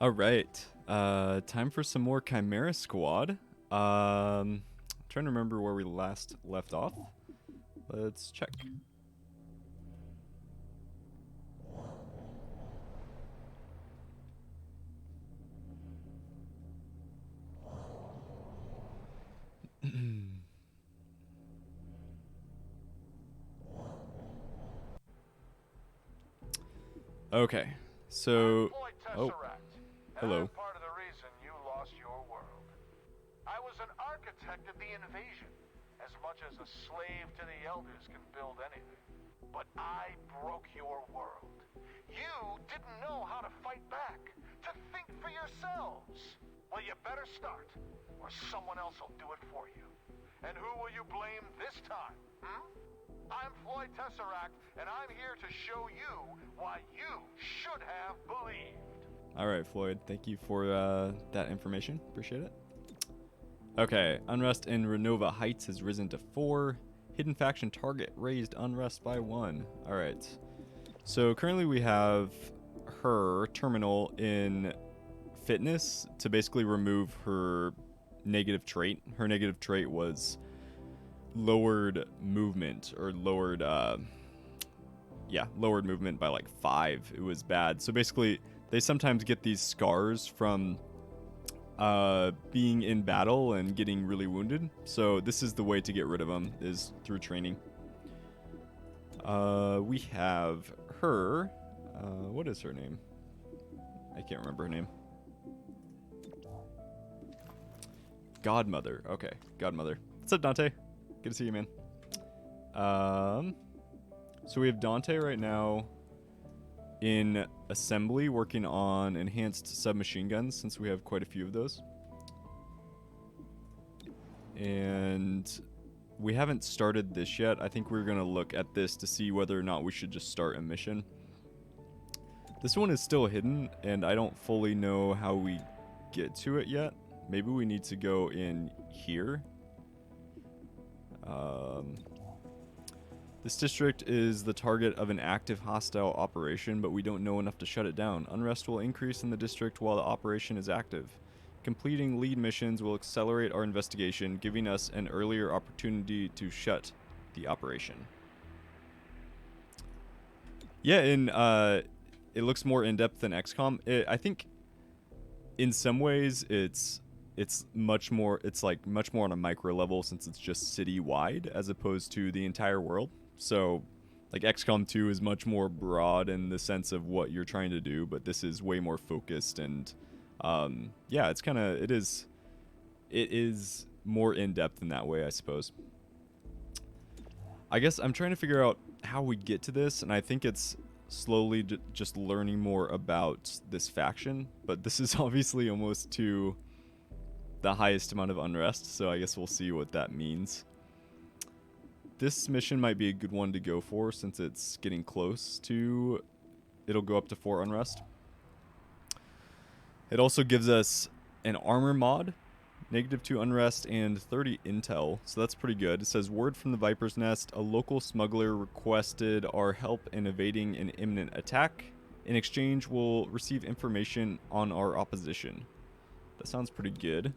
All right. Time for some more Chimera Squad. Trying to remember where we last left off. Let's check. Okay. I'm So, Floyd oh, Tesseract, and I'm hello. part of the reason you lost your world. I was an architect of the invasion, as much as a slave to the Elders can build anything. But I broke your world. You didn't know how to fight back, to think for yourselves. Well, you better start, or someone else will do it for you. And who will you blame this time, hmm? I'm Floyd Tesseract, and I'm here to show you why you should have believed. All right, Floyd. Thank you for that information. Appreciate it. Okay. Unrest in Renova Heights has risen to 4. Hidden faction target raised unrest by 1. All right. So currently we have her terminal in fitness to basically remove her negative trait. Her negative trait was lowered movement or lowered movement by like 5. It was bad. So basically they sometimes get these scars from being in battle and getting really wounded. So this is the way to get rid of them, is through training. We have her. What is her name? I can't remember her name. Godmother. Okay, Godmother. What's up, Dante? Good to see you, man. So we have Dante right now in assembly working on enhanced submachine guns, since we have quite a few of those. And we haven't started this yet. I think we're going to look at this to see whether or not we should just start a mission. This one is still hidden, and I don't fully know how we get to it yet. Maybe we need to go in here. This district is the target of an active hostile operation, but we don't know enough to shut it down. Unrest will increase in the district while the operation is active. Completing lead missions will accelerate our investigation, giving us an earlier opportunity to shut the operation. Yeah, it looks more in-depth than XCOM. I think in some ways it's much more on a micro level, since it's just city-wide as opposed to the entire world. So like XCOM 2 is much more broad in the sense of what you're trying to do, but this is way more focused, and yeah, it is more in-depth in that way, I suppose. I guess I'm trying to figure out how we get to this, and I think it's slowly just learning more about this faction, but this is obviously almost to the highest amount of unrest, so I guess we'll see what that means. This mission might be a good one to go for, since it's getting close to... It'll go up to 4 unrest. It also gives us an armor mod, -2 unrest, and 30 intel, so that's pretty good. It says, word from the Viper's Nest, a local smuggler requested our help in evading an imminent attack. In exchange, we'll receive information on our opposition. That sounds pretty good.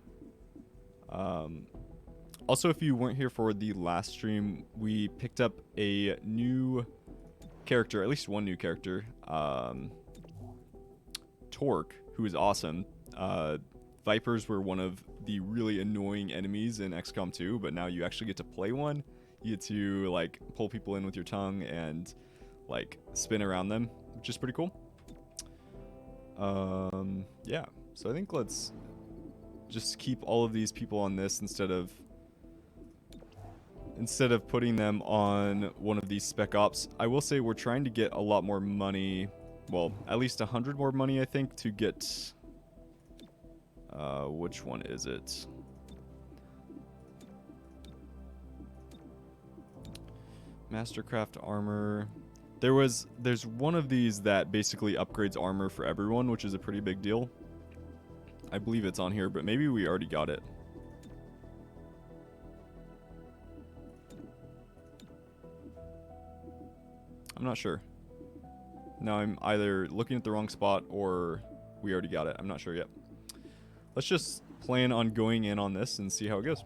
Also, if you weren't here for the last stream, we picked up a new character, at least one new character, Torque, who is awesome. Vipers were one of the really annoying enemies in XCOM 2, but now you actually get to play one. You get to like pull people in with your tongue and like spin around them, which is pretty cool. Yeah, so I think let's just keep all of these people on this instead of putting them on one of these spec ops. I will say we're trying to get a lot more money, well, at least 100 more money, I think, to get which one is it? Mastercraft armor. There's one of these that basically upgrades armor for everyone, which is a pretty big deal. I believe it's on here, but maybe we already got it. I'm not sure. Now I'm either looking at the wrong spot or we already got it. I'm not sure yet. Let's just plan on going in on this and see how it goes.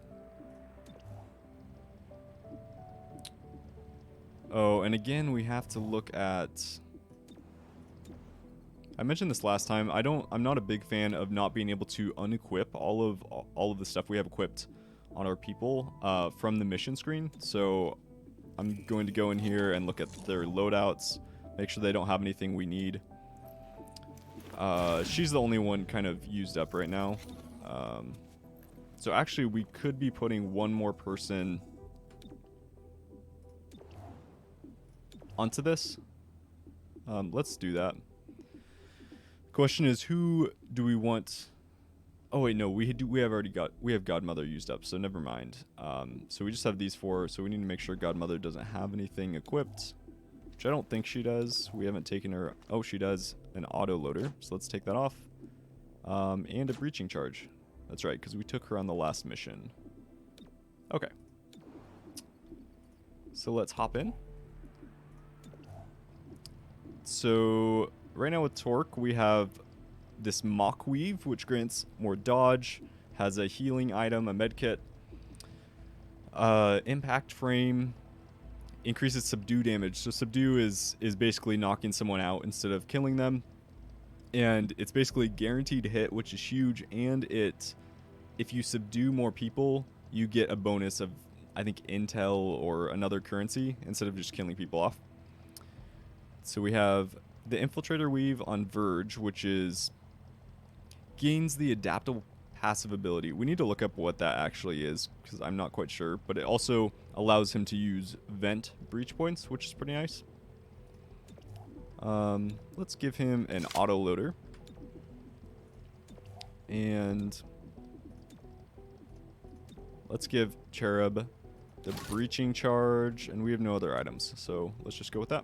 Oh, and again, we have to look at... I mentioned this last time. I'm not a big fan of not being able to unequip all of the stuff we have equipped on our people from the mission screen. So I'm going to go in here and look at their loadouts, make sure they don't have anything we need. She's the only one kind of used up right now. So actually, we could be putting one more person onto this. Let's do that. Question is, who do we want? Oh wait, no, we have Godmother used up, so never mind. So we just have these four, so we need to make sure Godmother doesn't have anything equipped, which I don't think she does. We haven't taken her. Oh, she does an auto loader, so let's take that off. And a breaching charge. That's right, because we took her on the last mission. Okay. So let's hop in. So right now with Torque, we have this Mock Weave, which grants more dodge, has a healing item, a medkit, impact frame, increases subdue damage. So subdue is basically knocking someone out instead of killing them. And it's basically guaranteed hit, which is huge, and if you subdue more people, you get a bonus of, I think, intel or another currency instead of just killing people off. So we have the Infiltrator Weave on Verge, which gains the adaptable passive ability. We need to look up what that actually is, because I'm not quite sure, but it also allows him to use Vent Breach Points, which is pretty nice. Let's give him an auto loader. And let's give Cherub the breaching charge, and we have no other items, so let's just go with that.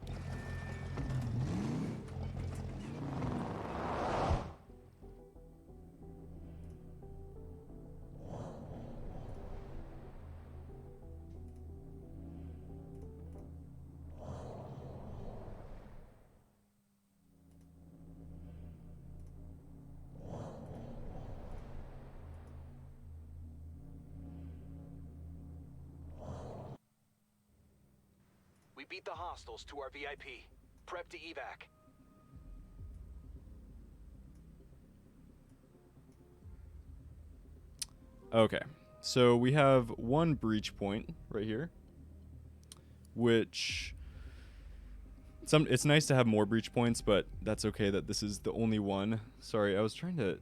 We beat the hostiles to our VIP. Prep to evac. Okay, so we have one breach point right here, which it's nice to have more breach points, but that's okay that this is the only one. Sorry, I was trying to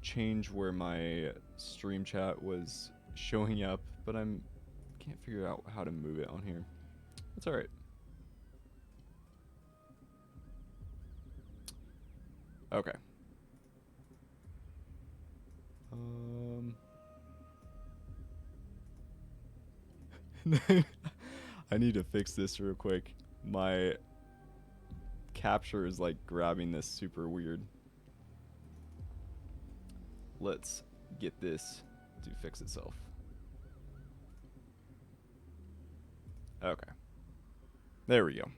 change where my stream chat was showing up, but can't figure out how to move it on here. That's all right. Okay. I need to fix this real quick. My capture is like grabbing this super weird. Let's get this to fix itself. Okay. There we go.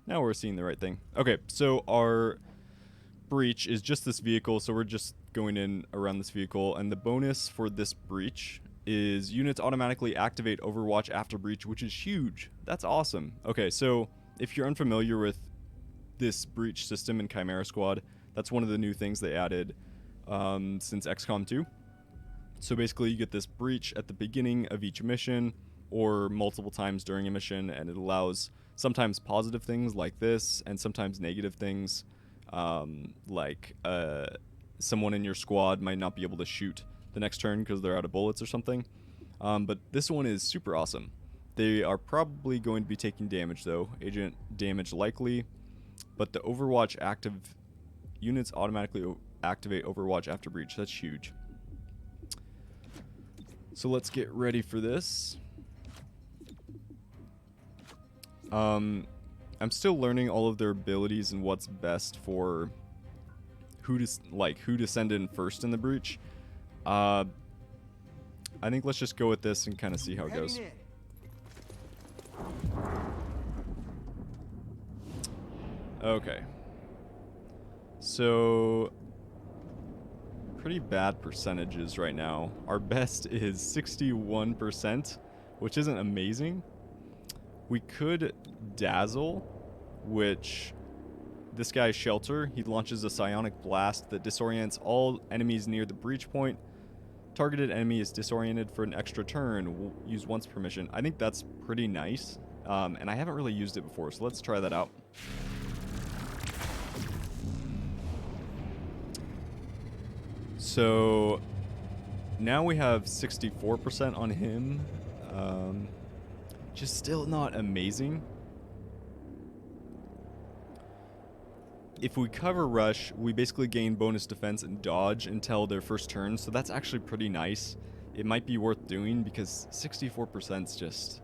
Now we're seeing the right thing. Okay, so our breach is just this vehicle, so we're just going in around this vehicle, and the bonus for this breach is units automatically activate Overwatch after breach, which is huge. That's awesome. Okay, so if you're unfamiliar with this breach system in Chimera Squad, that's one of the new things they added since XCOM 2. So basically you get this breach at the beginning of each mission or multiple times during a mission, and it allows sometimes positive things like this and sometimes negative things, like someone in your squad might not be able to shoot the next turn because they're out of bullets or something. But this one is super awesome. They are probably going to be taking damage though, agent damage likely, but the Overwatch active units automatically activate Overwatch after breach. That's huge. So let's get ready for this. I'm still learning all of their abilities and what's best for who to send in first in the breach. I think let's just go with this and kind of see how it goes. Okay. So pretty bad percentages right now. Our best is 61%, which isn't amazing. We could dazzle, which this guy's shelter. He launches a psionic blast that disorients all enemies near the breach point. Targeted enemy is disoriented for an extra turn. We'll use once per mission. I think that's pretty nice, and I haven't really used it before, so let's try that out. So now we have 64% on him. Just still not amazing. If we cover rush, we basically gain bonus defense and dodge until their first turn, so that's actually pretty nice. It might be worth doing because 64% is just...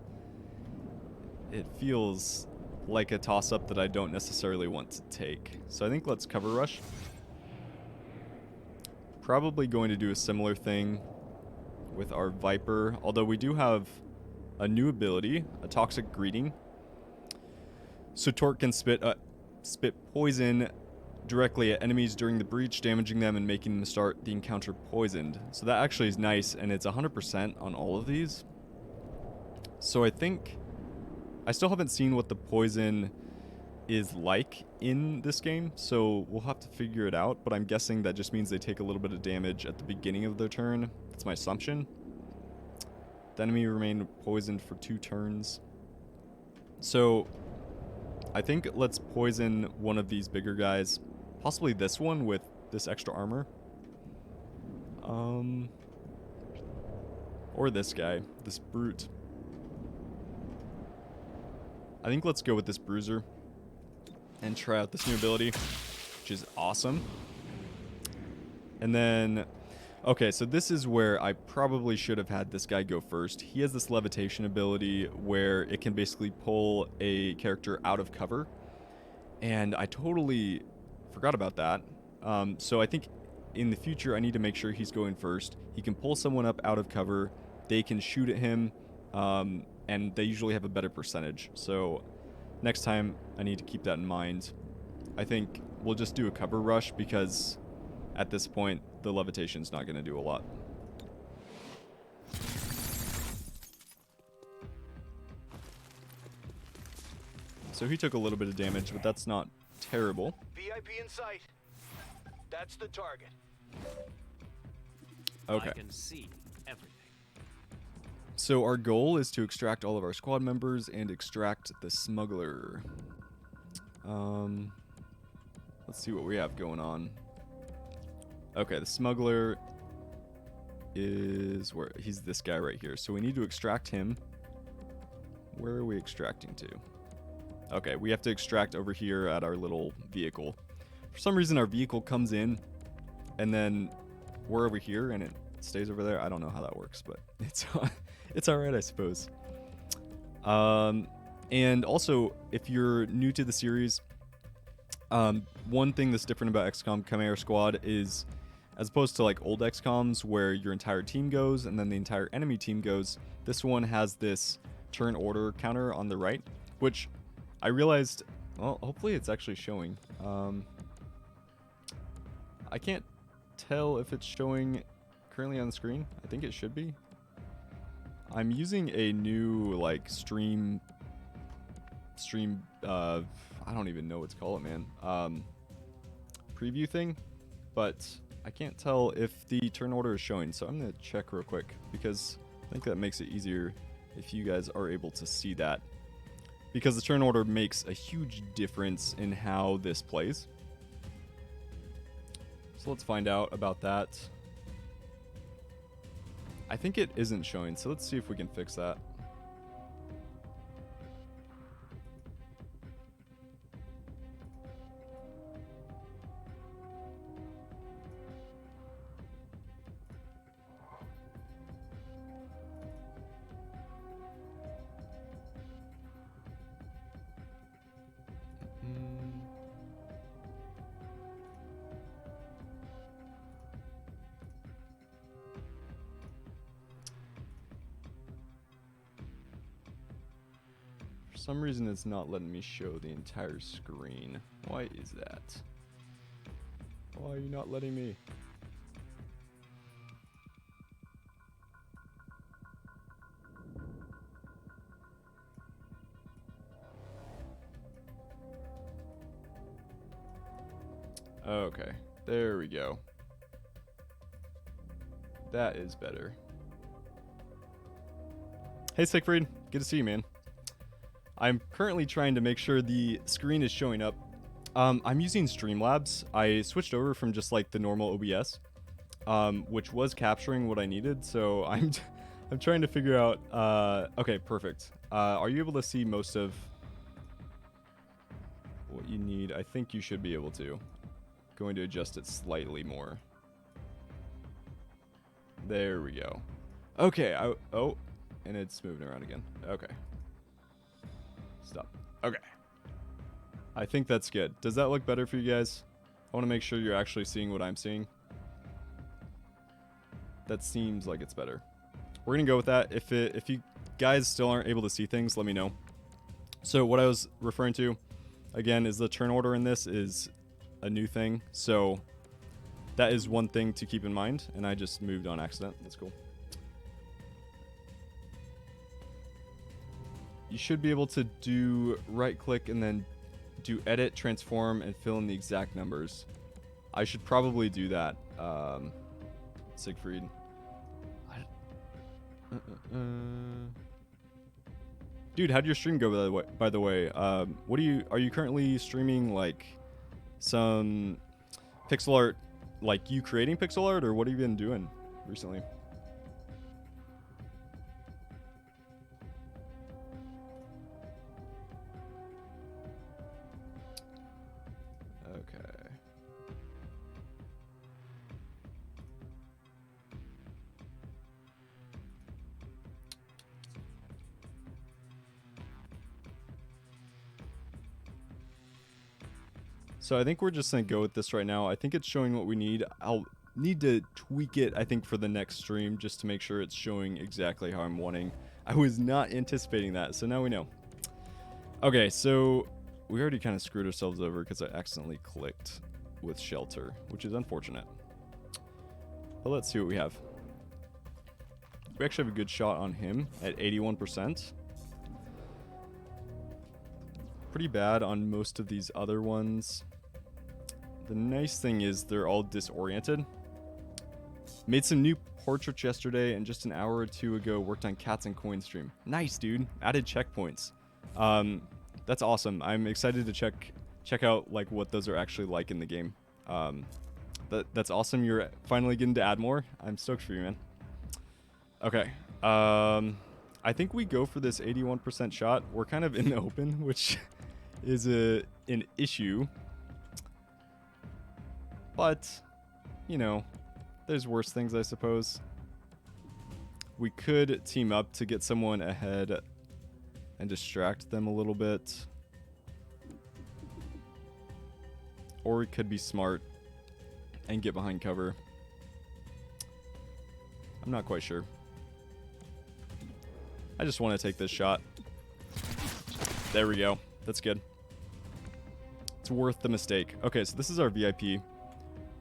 it feels like a toss-up that I don't necessarily want to take. So I think let's cover rush. Probably going to do a similar thing with our Viper, although we do have a new ability, a Toxic Greeting. So Torque can spit poison directly at enemies during the breach, damaging them and making them start the encounter poisoned. So that actually is nice, and it's 100% on all of these. So I think... I still haven't seen what the poison is like in this game, so we'll have to figure it out, but I'm guessing that just means they take a little bit of damage at the beginning of their turn. That's my assumption. The enemy remain poisoned for 2 turns. So I think let's poison one of these bigger guys. Possibly this one with this extra armor. Or this guy, this brute. I think let's go with this bruiser and try out this new ability, which is awesome. And then, okay, so this is where I probably should have had this guy go first. He has this levitation ability where it can basically pull a character out of cover. And I totally forgot about that. So I think in the future, I need to make sure he's going first. He can pull someone up out of cover. They can shoot at him, and they usually have a better percentage. So next time, I need to keep that in mind. I think we'll just do a cover rush because at this point, the levitation's not going to do a lot. So he took a little bit of damage, but that's not terrible. VIP in sight. That's the target. Okay. I can see everything. So our goal is to extract all of our squad members and extract the smuggler. Let's see what we have going on. Okay, the smuggler is where he's this guy right here. So we need to extract him. Where are we extracting to? Okay, we have to extract over here at our little vehicle. For some reason, our vehicle comes in, and then we're over here, and it stays over there. I don't know how that works, but it's all right, I suppose. And also, if you're new to the series, one thing that's different about XCOM Chimera Squad is, as opposed to like old XCOMs where your entire team goes and then the entire enemy team goes, this one has this turn order counter on the right, which I realized, well, hopefully it's actually showing. I can't tell if it's showing currently on the screen. I think it should be. I'm using a new like stream I don't even know what to call it, man. Preview thing, but I can't tell if the turn order is showing, so I'm gonna check real quick because I think that makes it easier if you guys are able to see that, because the turn order makes a huge difference in how this plays. So let's find out about that. I think it isn't showing, so let's see if we can fix that. For some reason it's not letting me show the entire screen. Why is that? Why are you not letting me? Okay, there we go. That is better. Hey, Siegfried. Good to see you, man. I'm currently trying to make sure the screen is showing up. I'm using Streamlabs. I switched over from just like the normal OBS, which was capturing what I needed. So I'm trying to figure out. Okay, perfect. Are you able to see most of what you need? I think you should be able to. Going to adjust it slightly more. There we go. Okay. Oh, and it's moving around again. Okay. Stop. Okay. I think that's good. Does that look better for you guys? I want to make sure you're actually seeing what I'm seeing. That seems like it's better. We're going to go with that. If you guys still aren't able to see things, let me know. So what I was referring to, again, is the turn order in this is a new thing. So that is one thing to keep in mind. And I just moved on accident. That's cool. You should be able to do right click and then do edit, transform, and fill in the exact numbers. I should probably do that, Siegfried. Dude, how'd your stream go, by the way? Are you currently streaming like some pixel art, like you creating pixel art, or what have you been doing recently? Okay. So I think we're just going to go with this right now. I think it's showing what we need. I'll need to tweak it, I think, for the next stream just to make sure it's showing exactly how I'm wanting. I was not anticipating that, so now we know. Okay, so we already kind of screwed ourselves over because I accidentally clicked with shelter, which is unfortunate. But let's see what we have. We actually have a good shot on him at 81%. Pretty bad on most of these other ones. The nice thing is they're all disoriented. Made some new portraits yesterday, and just an hour or two ago worked on Cats and Coin stream. Nice, dude. Added checkpoints. That's awesome. I'm excited to check out like what those are actually like in the game. That's awesome. You're finally getting to add more. I'm stoked for you, man. Okay. I think we go for this 81% shot. We're kind of in the open, which is an issue. But, you know, there's worse things, I suppose. We could team up to get someone ahead and distract them a little bit. Or we could be smart and get behind cover. I'm not quite sure. I just want to take this shot. There we go. That's good. It's worth the mistake. Okay, so this is our VIP.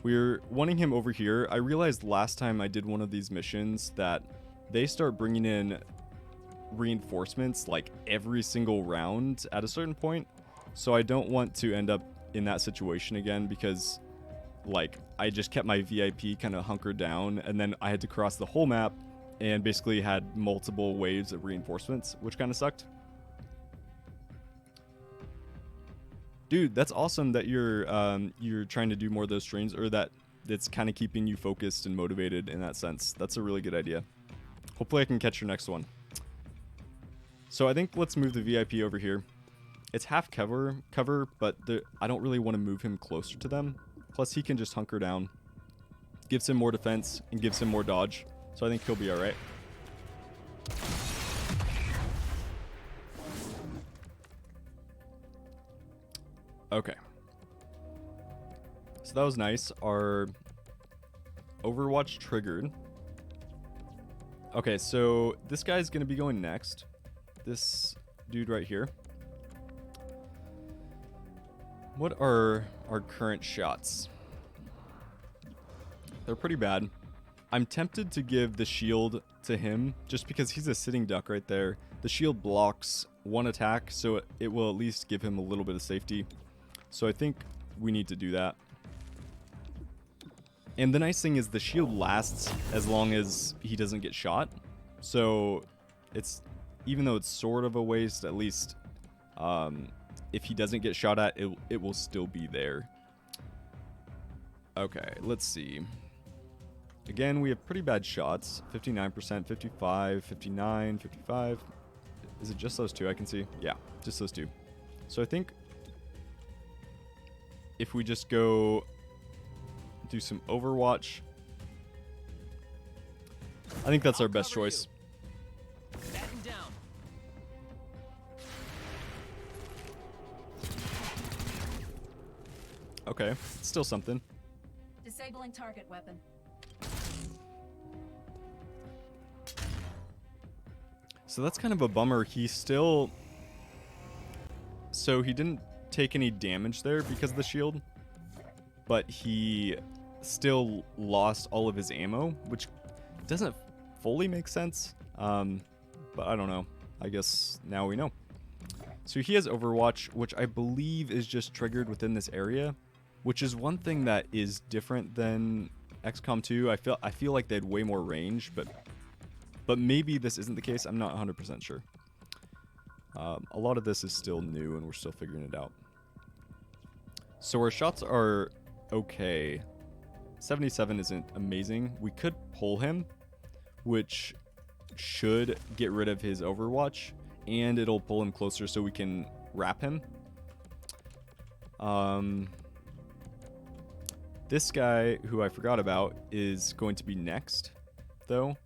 We're wanting him over here. I realized last time I did one of these missions that they start bringing in reinforcements like every single round at a certain point. So I don't want to end up in that situation again because like I just kept my VIP kind of hunkered down and then I had to cross the whole map and basically had multiple waves of reinforcements, which kind of sucked. Dude, that's awesome that you're trying to do more of those streams, or that it's kind of keeping you focused and motivated in that sense. That's a really good idea. Hopefully I can catch your next one. So I think let's move the VIP over here. It's half cover, but I don't really want to move him closer to them. Plus he can just hunker down. Gives him more defense and gives him more dodge. So I think he'll be alright. Okay. So that was nice. Our Overwatch triggered. Okay, so this guy's going to be going next. This dude right here. What are our current shots? They're pretty bad. I'm tempted to give the shield to him just because he's a sitting duck right there. The shield blocks one attack, so it will at least give him a little bit of safety. So I think we need to do that. And the nice thing is the shield lasts as long as he doesn't get shot. So it's, even though it's sort of a waste, at least if he doesn't get shot at, it will still be there. Okay, let's see. Again, we have pretty bad shots. 59%, 55, 59, 55. Is it just those two I can see? Yeah, just those two. So I think if we just go do some Overwatch, I think that's our best choice. Batten down. Okay, still something. Disabling target weapon. So that's kind of a bummer. He still... So he didn't take any damage there because of the shield, but he still lost all of his ammo, which doesn't fully make sense. But I don't know. I guess now we know. So he has Overwatch, which I believe is just triggered within this area, which is one thing that is different than XCOM 2. I feel like they had way more range, but maybe this isn't the case. I'm not 100% sure. A lot of this is still new, and we're still figuring it out. So our shots are okay. 77 isn't amazing. We could pull him, which should get rid of his Overwatch, and it'll pull him closer so we can wrap him. This guy, who I forgot about, is going to be next, though.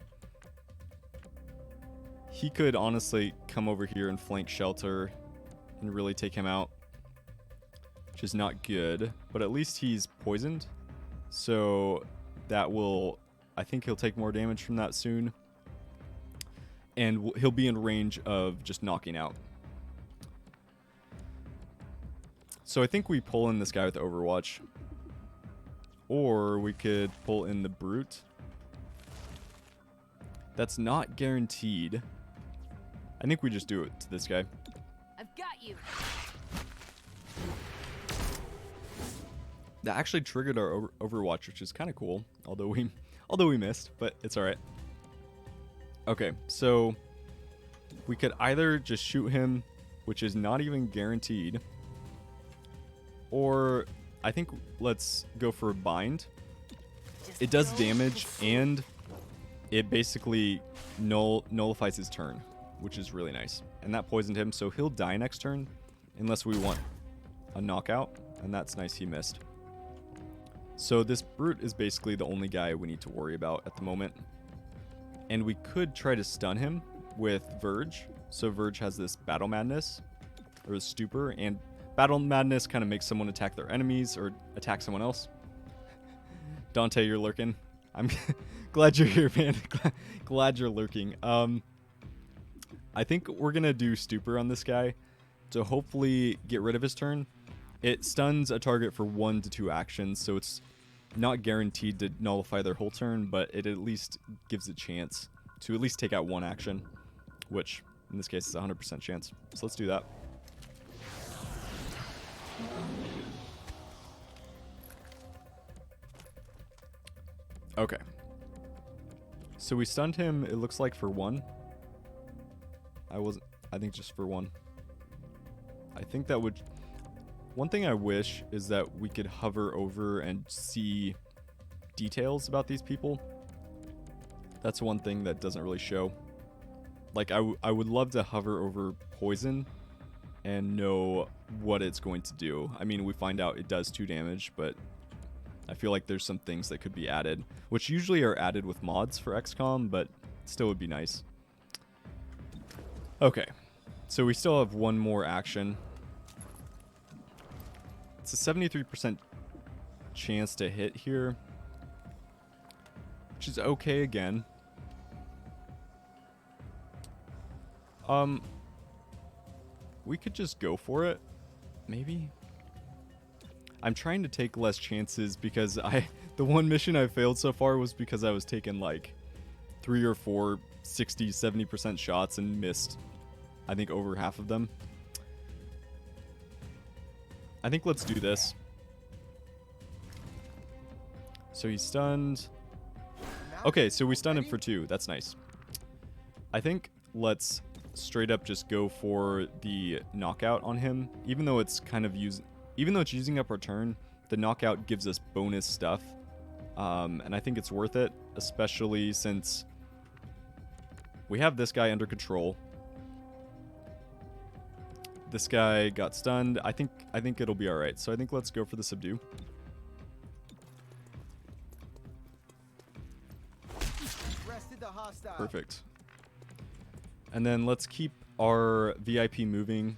He could honestly come over here and flank Shelter and really take him out, which is not good, but at least he's poisoned, so that will, I think he'll take more damage from that soon, and he'll be in range of just knocking out. So I think we pull in this guy with Overwatch, or we could pull in the Brute. That's not guaranteed. I think we just do it to this guy. I've got you. That actually triggered our Overwatch, which is kind of cool. Although we missed, but it's all right. Okay, so we could either just shoot him, which is not even guaranteed, or I think let's go for a bind. It does damage, and it basically nullifies his turn, which is really nice. And that poisoned him, so he'll die next turn, unless we want a knockout, and that's nice he missed. So this Brute is basically the only guy we need to worry about at the moment. And we could try to stun him with Verge. So Verge has this Battle Madness, or a Stupor, and Battle Madness kind of makes someone attack their enemies or attack someone else. Dante, you're lurking. I'm glad you're here, man. Glad you're lurking. I think we're going to do Stupor on this guy to hopefully get rid of his turn. It stuns a target for 1 to 2 actions, so it's not guaranteed to nullify their whole turn, but it at least gives a chance to at least take out 1 action, which in this case is a 100% chance. So let's do that. Okay. So we stunned him, it looks like, for 1. I think just for 1. I think that would... One thing I wish is that we could hover over and see details about these people. That's one thing that doesn't really show. Like, I would love to hover over poison and know what it's going to do. I mean, we find out it does 2 damage, but I feel like there's some things that could be added, which usually are added with mods for XCOM, but still would be nice. Okay, so we still have 1 more action. It's a 73% chance to hit here, which is okay again. We could just go for it, maybe. I'm trying to take less chances because the one mission I failed so far was because I was taking like 3 or 4 60, 70% shots and missed, I think, over half of them. I think let's do this. So he's stunned. Okay, so we stunned him for 2. That's nice. I think let's straight up just go for the knockout on him. Even though it's using up our turn, the knockout gives us bonus stuff. And I think it's worth it, especially since we have this guy under control. This guy got stunned. I think it'll be all right. So I think let's go for the subdue. Perfect. And then let's keep our VIP moving.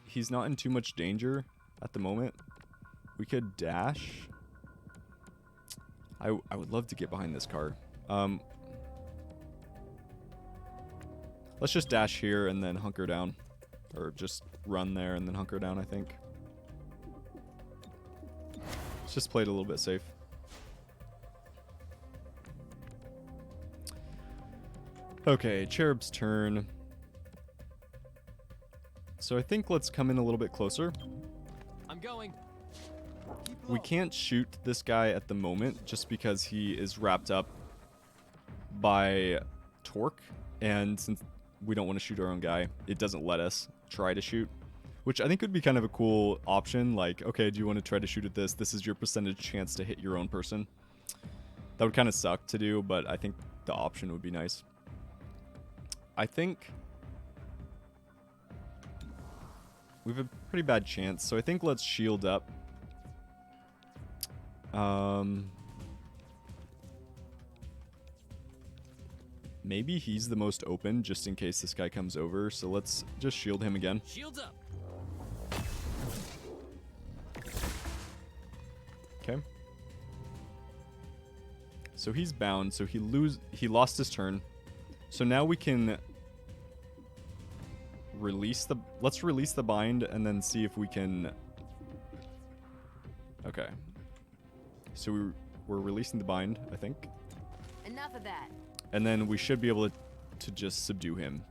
He's not in too much danger at the moment. We could dash. I would love to get behind this car. Let's just dash here and then hunker down. Or just run there and then hunker down, I think. Let's just play it a little bit safe. Okay, Cherub's turn. So I think let's come in a little bit closer. I'm going. We can't shoot this guy at the moment just because he is wrapped up by torque. And since we don't want to shoot our own guy, it doesn't let us try to shoot. Which I think would be kind of a cool option. Like, okay, do you want to try to shoot at this? This is your percentage chance to hit your own person. That would kind of suck to do, but I think the option would be nice. I think we have a pretty bad chance, so I think let's shield up. Maybe he's the most open, just in case this guy comes over, so let's just shield him again. Shields up. Okay. So he's bound, so he lost his turn. So now we can let's release the bind and then see if we can. Okay. So we're releasing the bind, I think. Enough of that. And then we should be able to just subdue him.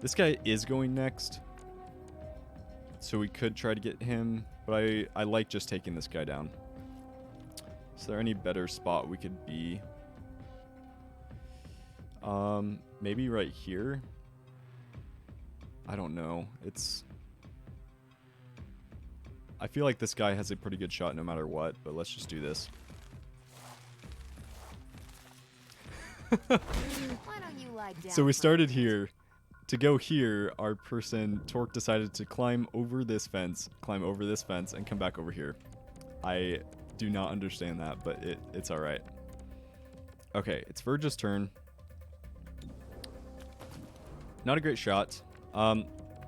This guy is going next. So we could try to get him, but I like just taking this guy down. Is there any better spot we could be? Maybe right here. I don't know. I feel like this guy has a pretty good shot no matter what, but let's just do this. Why don't you lie down? So we started here. To go here, our person, Torque, decided to climb over this fence, and come back over here. I do not understand that, but it's alright. Okay, it's Verge's turn. Not a great shot.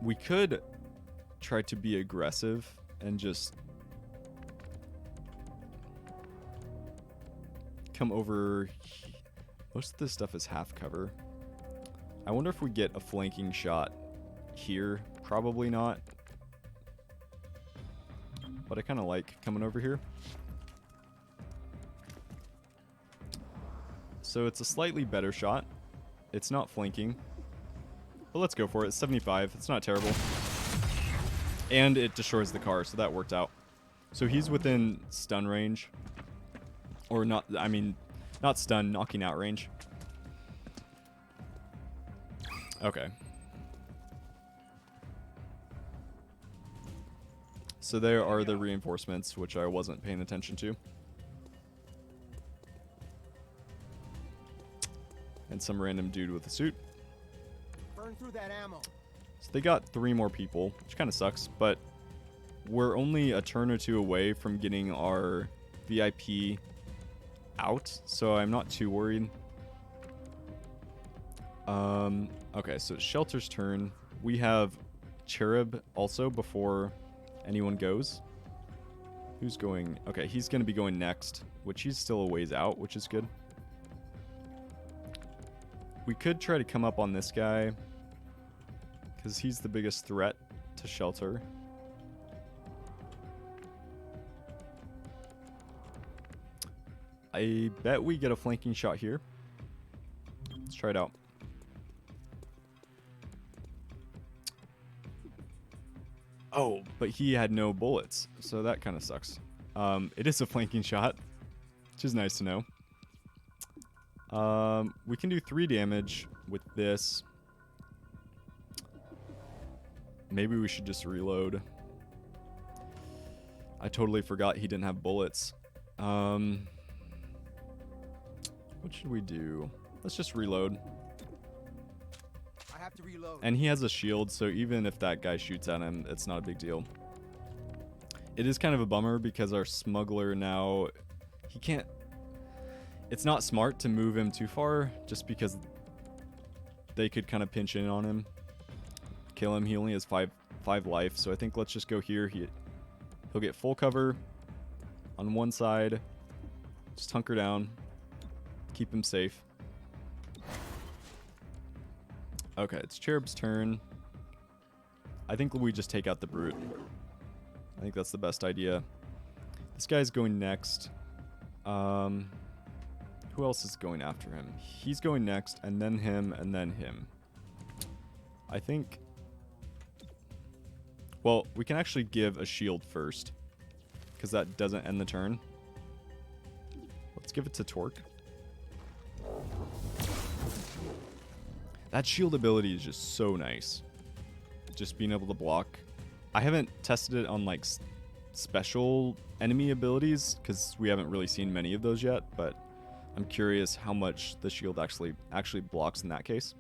We could try to be aggressive and just come over. Most of this stuff is half cover. I wonder if we get a flanking shot here. Probably not. But I kind of like coming over here. So it's a slightly better shot. It's not flanking. But let's go for it. It's 75. It's not terrible. And it destroys the car, so that worked out. So he's within stun range. Or not, I mean, not stun, knocking out range. Okay. So there are the reinforcements, which I wasn't paying attention to. And some random dude with a suit. Burn through that ammo. So they got 3 more people, which kind of sucks, but we're only a turn or 2 away from getting our VIP out, so I'm not too worried. Okay, so it's Shelter's turn. We have Cherub also before anyone goes. Who's going? Okay, he's going to be going next, which he's still a ways out, which is good. We could try to come up on this guy, because he's the biggest threat to Shelter. I bet we get a flanking shot here. Let's try it out. Oh, but he had no bullets, so that kind of sucks. It is a flanking shot, which is nice to know. We can do 3 damage with this. Maybe we should just reload. I totally forgot he didn't have bullets. What should we do? Let's just reload. I have to reload. And he has a shield, so even if that guy shoots at him, it's not a big deal. It is kind of a bummer because our smuggler now, he can't... It's not smart to move him too far, just because they could kind of pinch in on him. Kill him. He only has 5 life, so I think let's just go here. He'll get full cover on one side. Just hunker down. Keep him safe. Okay, it's Cherub's turn. I think we just take out the Brute. I think that's the best idea. This guy's going next. Who else is going after him? He's going next, and then him, and then him. I think... Well, we can actually give a shield first, because that doesn't end the turn. Let's give it to Torque. That shield ability is just so nice. Just being able to block. I haven't tested it on like special enemy abilities, because we haven't really seen many of those yet, but I'm curious how much the shield actually blocks in that case.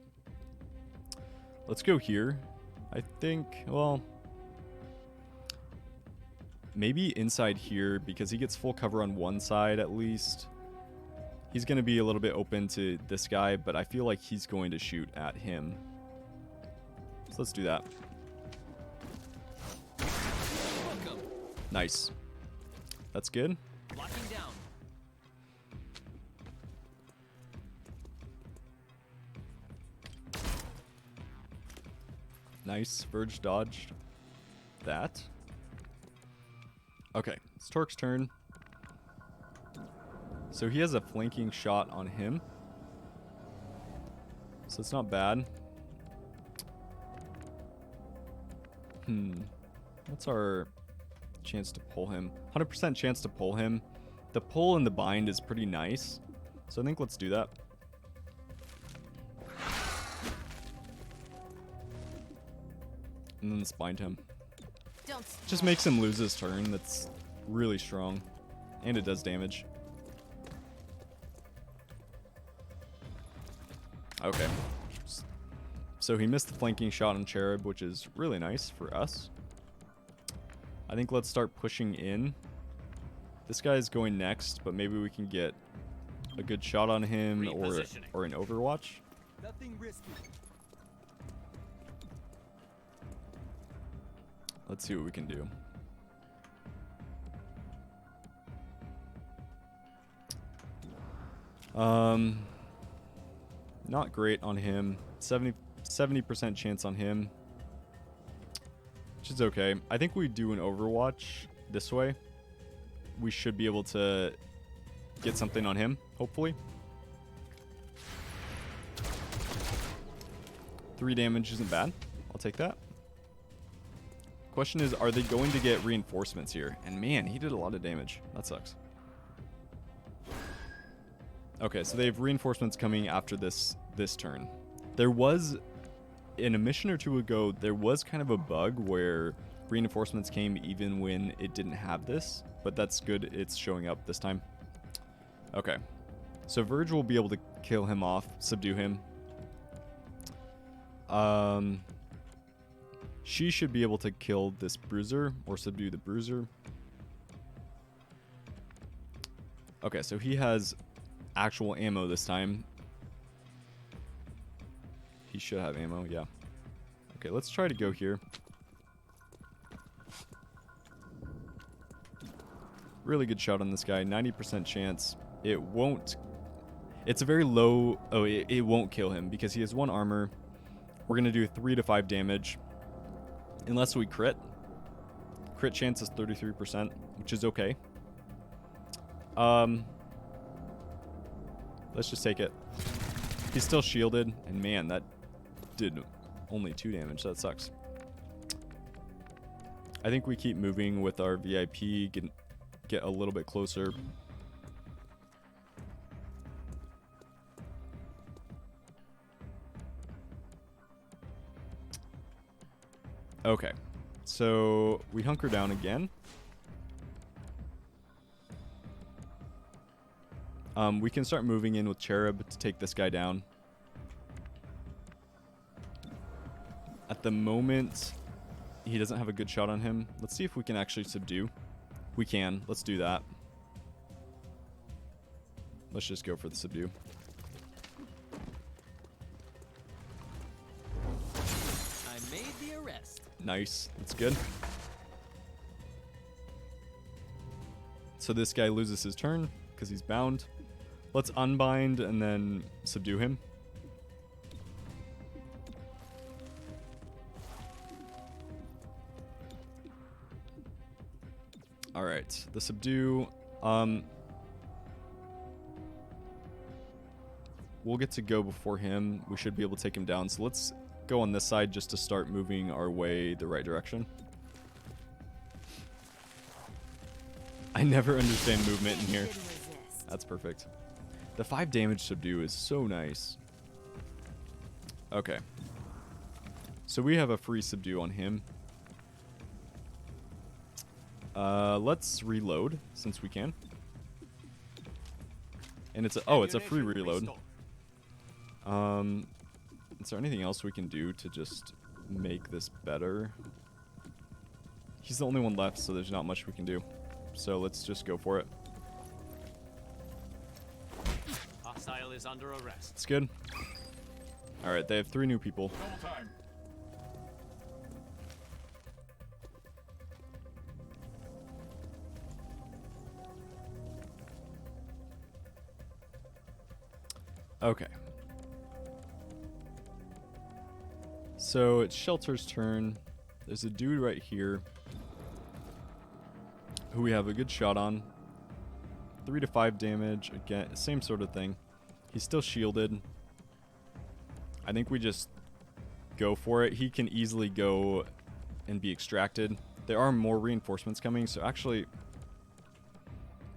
Let's go here. I think, well... Maybe inside here, because he gets full cover on one side at least. He's going to be a little bit open to this guy, but I feel like he's going to shoot at him. So let's do that. Welcome. Nice. That's good. Locking down. Nice. Verge dodged that. Okay, it's Torque's turn. So he has a flanking shot on him. So it's not bad. What's our chance to pull him? 100% chance to pull him. The pull and the bind is pretty nice. So I think let's do that. And then let's bind him. Don't Just makes him lose his turn. That's really strong. And it does damage. Okay. So he missed the flanking shot on Cherub, which is really nice for us. I think let's start pushing in. This guy's going next, but maybe we can get a good shot on him or an Overwatch. Nothing risky. Let's see what we can do. Not great on him. 70% chance on him, which is okay. I think we do an Overwatch this way. We should be able to get something on him, hopefully. 3 damage isn't bad. I'll take that. Question is, are they going to get reinforcements here? And man, he did a lot of damage. That sucks. Okay, so they have reinforcements coming after this turn. There was, in a mission or two ago, there was kind of a bug where reinforcements came even when it didn't have this, but that's good it's showing up this time. Okay, so Verge will be able to kill him off, subdue him. She should be able to kill this Bruiser or subdue the Bruiser. Okay, so he has actual ammo this time. He should have ammo, yeah. Okay, let's try to go here. Really good shot on this guy. 90% chance. It won't... It's a very low... Oh, it won't kill him because he has 1 armor. We're going to do 3 to 5 damage. Unless we crit. Crit chance is 33%, which is okay. Let's just take it. He's still shielded, and man, that did only 2 damage. That sucks. I think we keep moving with our VIP, get a little bit closer. Okay, so we hunker down again. We can start moving in with Cherub to take this guy down. At the moment, he doesn't have a good shot on him. Let's see if we can actually subdue. We can. Let's do that. Let's just go for the subdue. I made the arrest. Nice. That's good. So this guy loses his turn because he's bound. Let's unbind and then subdue him. All right, the subdue. We'll get to go before him. We should be able to take him down. So let's go on this side just to start moving our way the right direction. I never understand movement in here. That's perfect. The 5 damage subdue is so nice. Okay. So we have a free subdue on him. Let's reload since we can. And it's a, oh, it's a free reload. Is there anything else we can do to just make this better? He's the only one left, so there's not much we can do. So let's just go for it. Hostile is under arrest. It's good. All right, they have 3 new people. Okay. So it's Shelter's turn. There's a dude right here who we have a good shot on. 3 to 5 damage. Again, same sort of thing. He's still shielded. I think we just go for it. He can easily go and be extracted. There are more reinforcements coming, so actually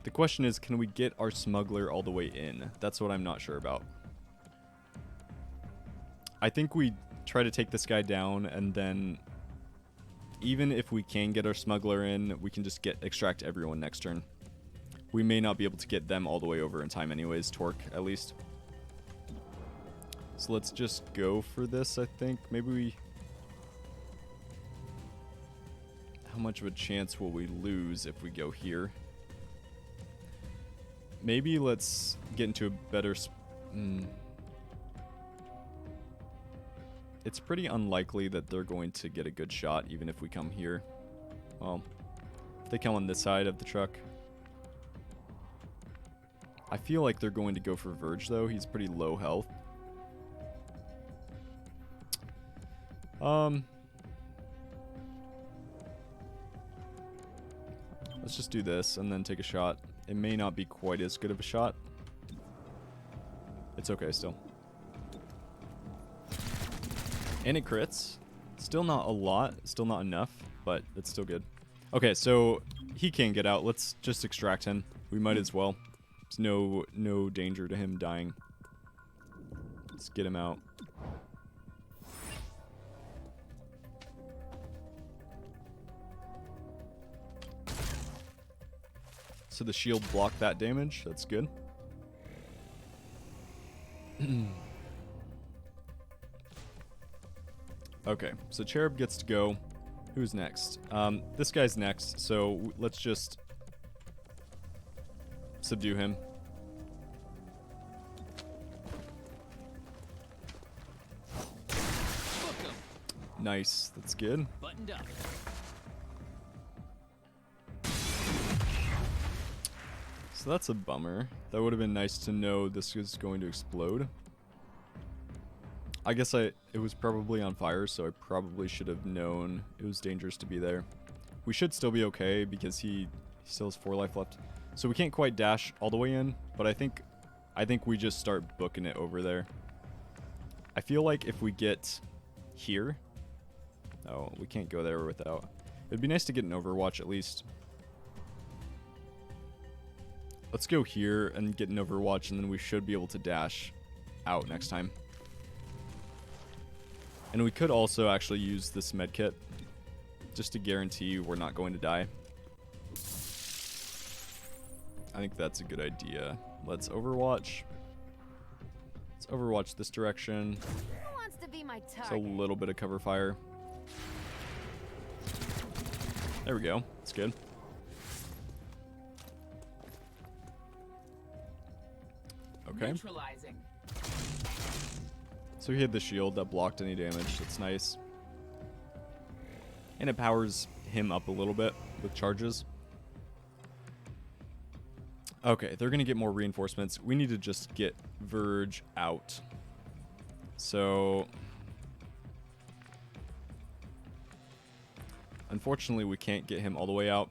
the question is, can we get our smuggler all the way in? That's what I'm not sure about. I think we try to take this guy down, and then even if we can get our smuggler in, we can just extract everyone next turn. We may not be able to get them all the way over in time anyways, Torque at least. So let's just go for this, I think. Maybe we... How much of a chance will we lose if we go here? Maybe let's get into a better... It's pretty unlikely that they're going to get a good shot even if we come here. Well, if they come on this side of the truck. I feel like they're going to go for Verge though. He's pretty low health. Let's just do this and then take a shot. It may not be quite as good of a shot. It's okay still. And it crits. Still not a lot. Still not enough, but it's still good. Okay, so he can't get out. Let's just extract him. We might as well. There's no danger to him dying. Let's get him out. So the shield blocked that damage. That's good. Okay, so Cherub gets to go. Who's next? This guy's next, so let's just subdue him. Nice, that's good. Buttoned up. So that's a bummer. That would have been nice to know this is going to explode. I guess it was probably on fire, so I probably should have known it was dangerous to be there. We should still be okay because he still has 4 life left. So we can't quite dash all the way in, but I think we just start booking it over there. I feel like if we get here... Oh, we can't go there without... It'd be nice to get an Overwatch at least. Let's go here and get an Overwatch, and then we should be able to dash out next time. And we could also actually use this medkit just to guarantee we're not going to die. I think that's a good idea. Let's Overwatch. Let's Overwatch this direction. Who wants to be my It's a target? little bit of cover fire. There we go. It's good. Okay. Neutralizing. So he had the shield that blocked any damage. That's nice. And it powers him up a little bit with charges. Okay, they're going to get more reinforcements. We need to just get Verge out. So unfortunately, we can't get him all the way out.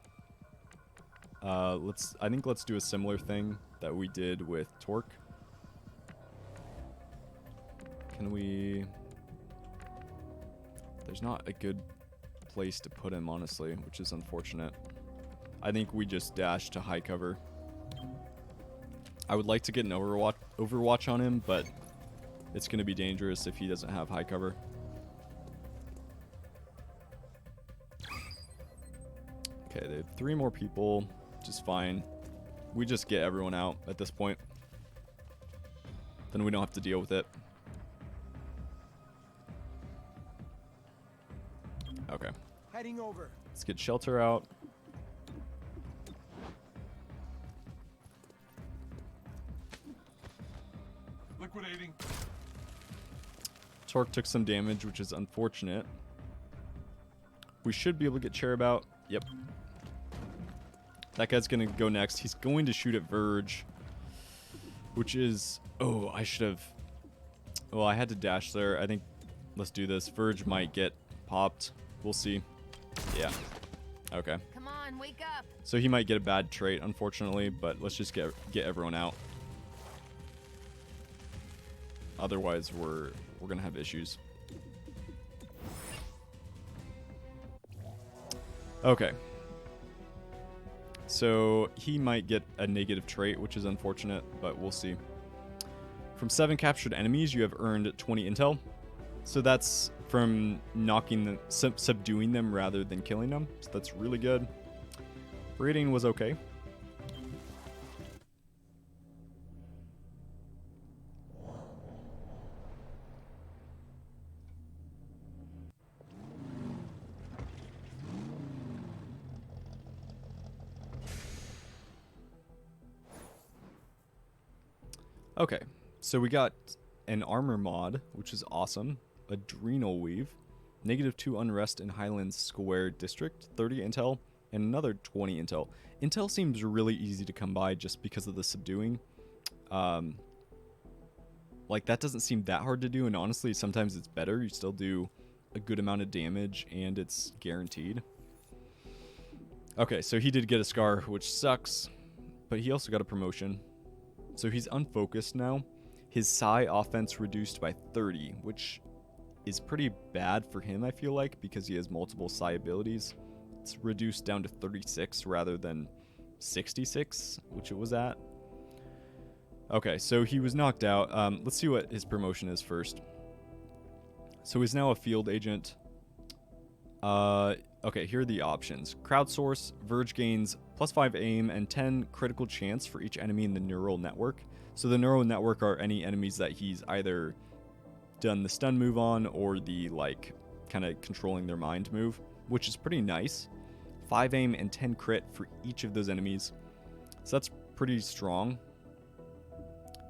I think let's do a similar thing that we did with Torque. Can we... There's not a good place to put him, honestly, which is unfortunate. I think we just dash to high cover. I would like to get an Overwatch on him, but it's going to be dangerous if he doesn't have high cover. Okay, they have 3 more people, which is fine. We just get everyone out at this point. Then we don't have to deal with it. Okay. Heading over. Let's get Shelter out. Liquidating. Torque took some damage, which is unfortunate. We should be able to get Cherub out. Yep. That guy's going to go next. He's going to shoot at Verge, which is... Oh, I should have... Well, I had to dash there. I think... Let's do this. Verge might get popped. We'll see. Yeah. Okay. Come on, wake up. So he might get a bad trait, unfortunately, but let's just get everyone out. Otherwise, we're gonna have issues. Okay. So he might get a negative trait, which is unfortunate, but we'll see. From 7 captured enemies, you have earned 20 intel. So that's from knocking them, subduing them rather than killing them. So that's really good. Rating was okay. Okay, so we got an armor mod, which is awesome. Adrenal Weave, -2 unrest in Highlands Square District, 30 intel, and another 20 intel. Intel seems really easy to come by just because of the subduing. Like, that doesn't seem that hard to do, and honestly, sometimes it's better. You still do a good amount of damage, and it's guaranteed. Okay, so he did get a scar, which sucks, but he also got a promotion. So he's unfocused now. His psi offense reduced by 30, which is pretty bad for him, I feel like, because he has multiple psi abilities. It's reduced down to 36 rather than 66, which it was at. Okay, so he was knocked out. Let's see what his promotion is first. So he's now a field agent. Okay, here are the options. Crowdsource, Verge gains +5 aim and 10 critical chance for each enemy in the neural network. So the neural network are any enemies that he's either done the stun move on or the, like, kind of controlling their mind move, which is pretty nice. 5 aim and 10 crit for each of those enemies. So that's pretty strong.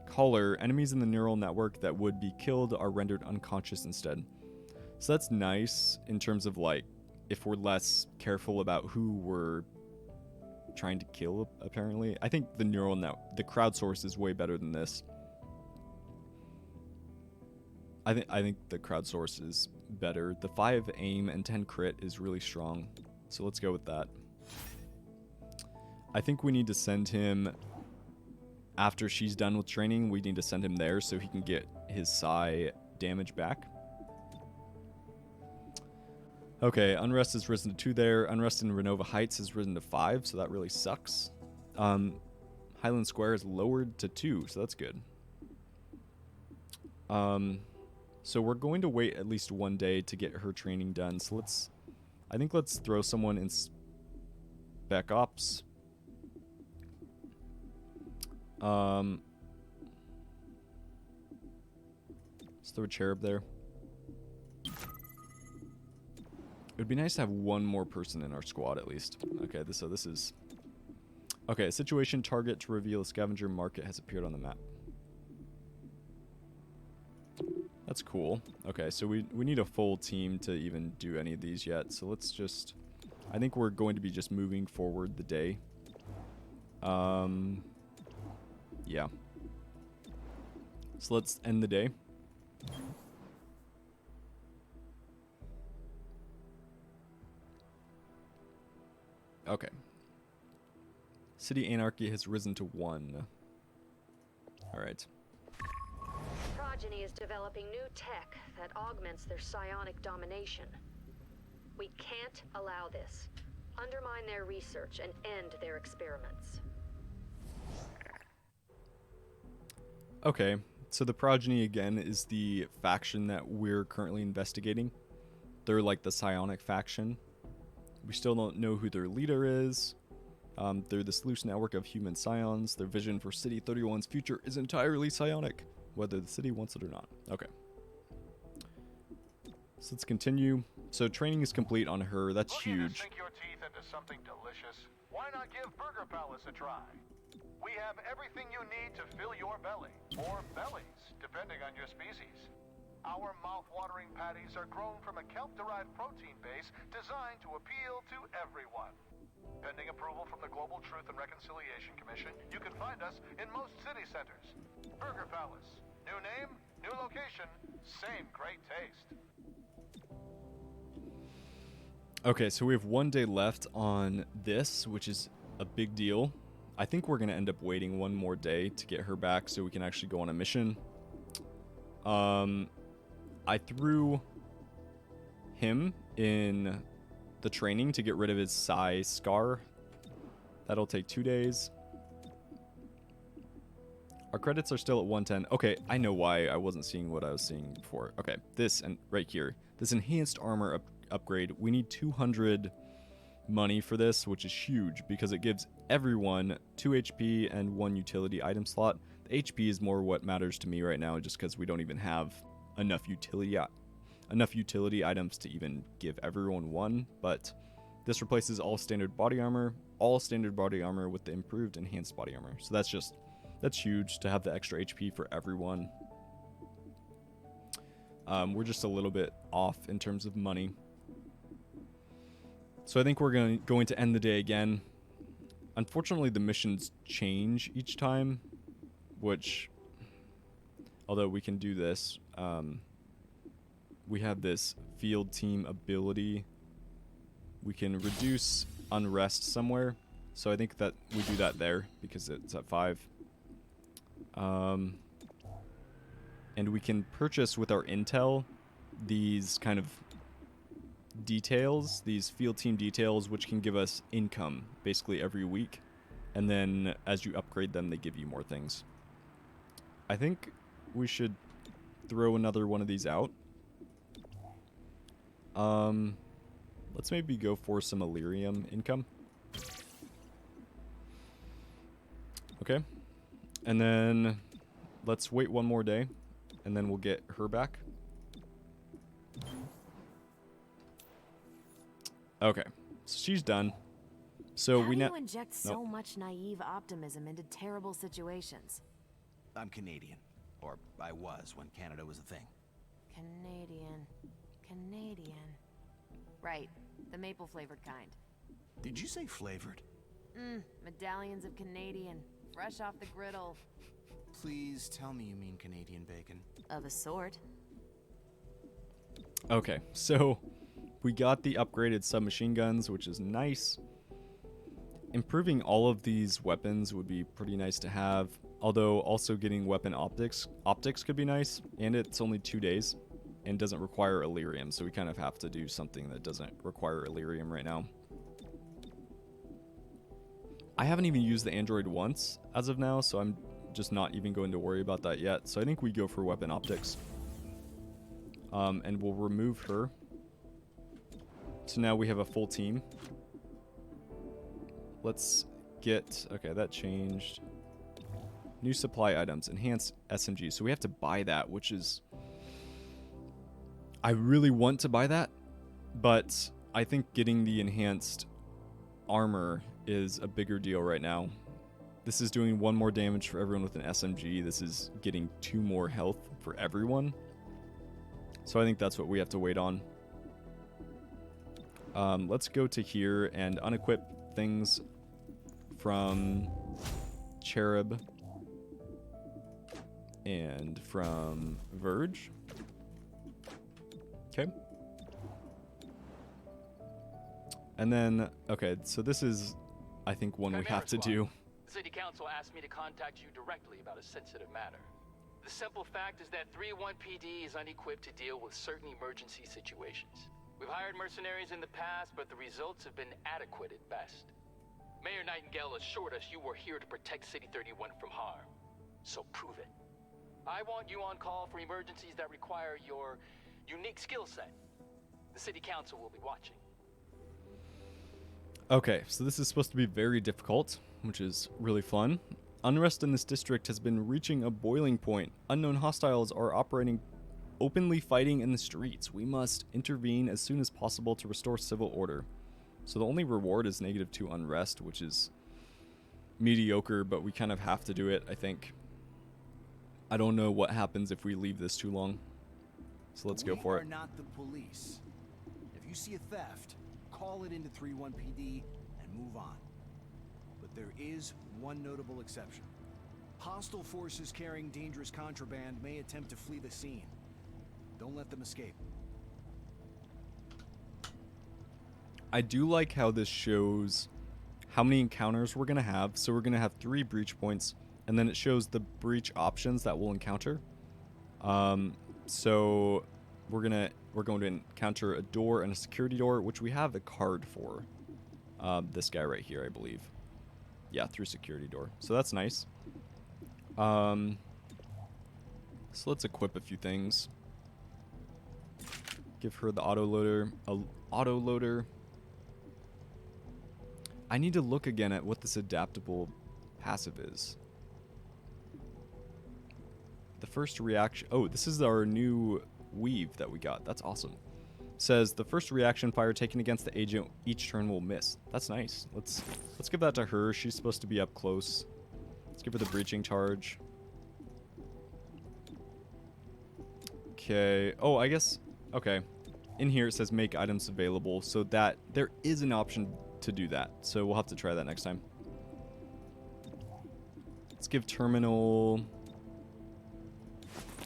Color, enemies in the neural network that would be killed are rendered unconscious instead. So that's nice in terms of, like, if we're less careful about who we're trying to kill, apparently. I think the the crowdsource is way better than this. I think the crowdsource is better. The 5 aim and 10 crit is really strong. So let's go with that. I think we need to send him after she's done with training. We need to send him there so he can get his psi damage back. Okay, unrest has risen to 2 there. Unrest in Renova Heights has risen to 5, so that really sucks. Highland Square is lowered to 2, so that's good. So we're going to wait at least 1 day to get her training done. So I think let's throw someone in Spec Ops. Let's throw a Cherub there. It would be nice to have one more person in our squad at least. Okay, so this is... Okay, situation target to reveal a scavenger market has appeared on the map. That's cool. Okay, so we need a full team to even do any of these yet. So let's just... I think we're going to be just moving forward the day. Yeah. So let's end the day. Okay. City Anarchy has risen to 1. Alright. Progeny is developing new tech that augments their psionic domination. We can't allow this. Undermine their research and end their experiments. Okay, so the Progeny again is the faction that we're currently investigating. They're like the psionic faction. We still don't know who their leader is. They're this loose network of human scions. Their vision for City 31's future is entirely psionic, whether the city wants it or not. Okay. So let's continue. So training is complete on her. That's Looking huge. to sink your teeth into something delicious? Why not give Burger Palace a try? We have everything you need to fill your belly, or bellies, depending on your species. Our mouth-watering patties are grown from a kelp-derived protein base designed to appeal to everyone. Pending approval from the Global Truth and Reconciliation Commission, you can find us in most city centers. Burger Palace. New name, new location, same great taste. Okay, so we have 1 day left on this, which is a big deal. I think we're going to end up waiting 1 more day to get her back so we can actually go on a mission. I threw him in the training to get rid of his Psi Scar. That'll take 2 days. Our credits are still at 110. Okay, I know why I wasn't seeing what I was seeing before. Okay, this and right here. This enhanced armor upgrade. We need 200 money for this, which is huge because it gives everyone 2 HP and 1 utility item slot. The HP is more what matters to me right now just because we don't even have enough utility items to even give everyone 1, but this replaces all standard body armor with the improved enhanced body armor. So that's huge to have the extra HP for everyone. We're just a little bit off in terms of money. So I think we're going to end the day again. Unfortunately, the missions change each time, which, although we can do this, we have this field team ability. We can reduce unrest somewhere. So I think that we do that there because it's at 5. And we can purchase with our intel these kind of details, these field team details, which can give us income basically every week. And then as you upgrade them, they give you more things. I think we should throw another one of these out. Let's maybe go for some Illyrium income. Okay. And then let's wait 1 more day, and then we'll get her back. Okay. So she's done. So How we do now you inject so much naive optimism into terrible situations? I'm Canadian. Or I was when Canada was a thing. Canadian. Right, the maple-flavored kind. Did you say flavored? Medallions of Canadian, fresh off the griddle. Please tell me you mean Canadian bacon. Of a sort. Okay, so we got the upgraded submachine guns, which is nice. Improving all of these weapons would be pretty nice to have, although also getting weapon optics could be nice, and it's only 2 days. and doesn't require Illyrium, so we kind of have to do something that doesn't require Illyrium right now. I haven't even used the android once as of now, so I'm just not even going to worry about that yet. So I think we go for weapon optics. And we'll remove her. So now we have a full team. Let's get... Okay, that changed. New supply items. Enhanced SMG. So we have to buy that, which is... I really want to buy that, but I think getting the enhanced armor is a bigger deal right now. This is doing 1 more damage for everyone with an SMG. This is getting 2 more health for everyone. So I think that's what we have to wait on. Let's go to here and unequip things from Cherub and from Verge. Okay. And then, okay, so this is, I think, one we have to do. The City Council asked me to contact you directly about a sensitive matter. The simple fact is that 3-1 PD is unequipped to deal with certain emergency situations. We've hired mercenaries in the past, but the results have been adequate at best. Mayor Nightingale assured us you were here to protect City 31 from harm. So prove it. I want you on call for emergencies that require your unique skill set. The City Council will be watching. Okay, so this is supposed to be very difficult, which is really fun. Unrest in this district has been reaching a boiling point. Unknown hostiles are operating, openly fighting in the streets. We must intervene as soon as possible to restore civil order. So the only reward is -2 unrest, which is mediocre, but we kind of have to do it, I think. I don't know what happens if we leave this too long. So let's go for it. We are not the police. If you see a theft, call it into 3-1 PD and move on. But there is one notable exception. Hostile forces carrying dangerous contraband may attempt to flee the scene. Don't let them escape. I do like how this shows how many encounters we're going to have. So we're going to have 3 breach points, and then it shows the breach options that we'll encounter. So we're going to encounter a door and a security door, which we have a card for. This guy right here, I believe. Yeah, through security door. So that's nice. So let's equip a few things. Give her the autoloader. I need to look again at what this adaptable passive is. The first reaction... Oh, this is our new weave that we got. That's awesome. Says the first reaction fire taken against the agent each turn will miss. That's nice. Let's give that to her. She's supposed to be up close. Let's give her the breaching charge. Okay. Oh, I guess... Okay. In here it says make items available, so that there is an option to do that. So we'll have to try that next time. Let's give terminal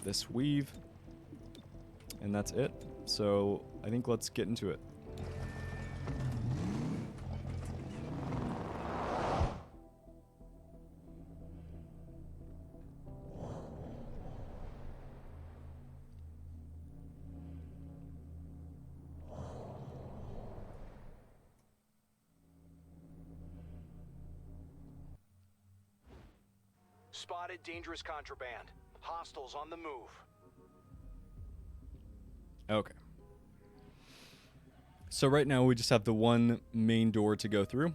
this weave. And that's it. So I think let's get into it. Spotted dangerous contraband. Hostiles on the move. Okay. So right now we just have the one main door to go through,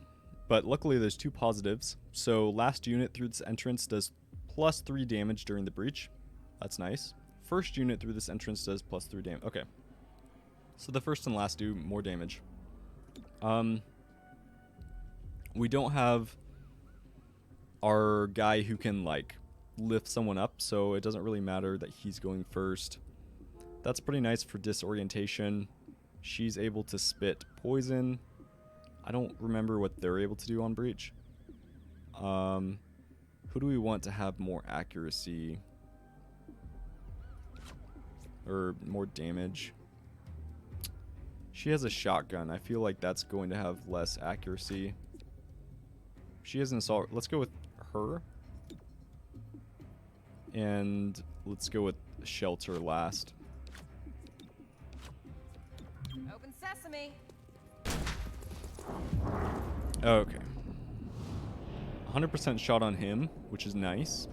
but luckily there's 2 positives. So last unit through this entrance does +3 damage during the breach. That's nice. First unit through this entrance does +3 damage. Okay. So the first and last do more damage. We don't have our guy who can like lift someone up, so it doesn't really matter that he's going first. That's pretty nice for disorientation. She's able to spit poison. I don't remember what they're able to do on breach. Who do we want to have more accuracy or more damage? She has a shotgun. I feel like that's going to have less accuracy. She has an assault. Let's go with her. And let's go with shelter last. Open sesame. Okay. 100% shot on him, which is nice.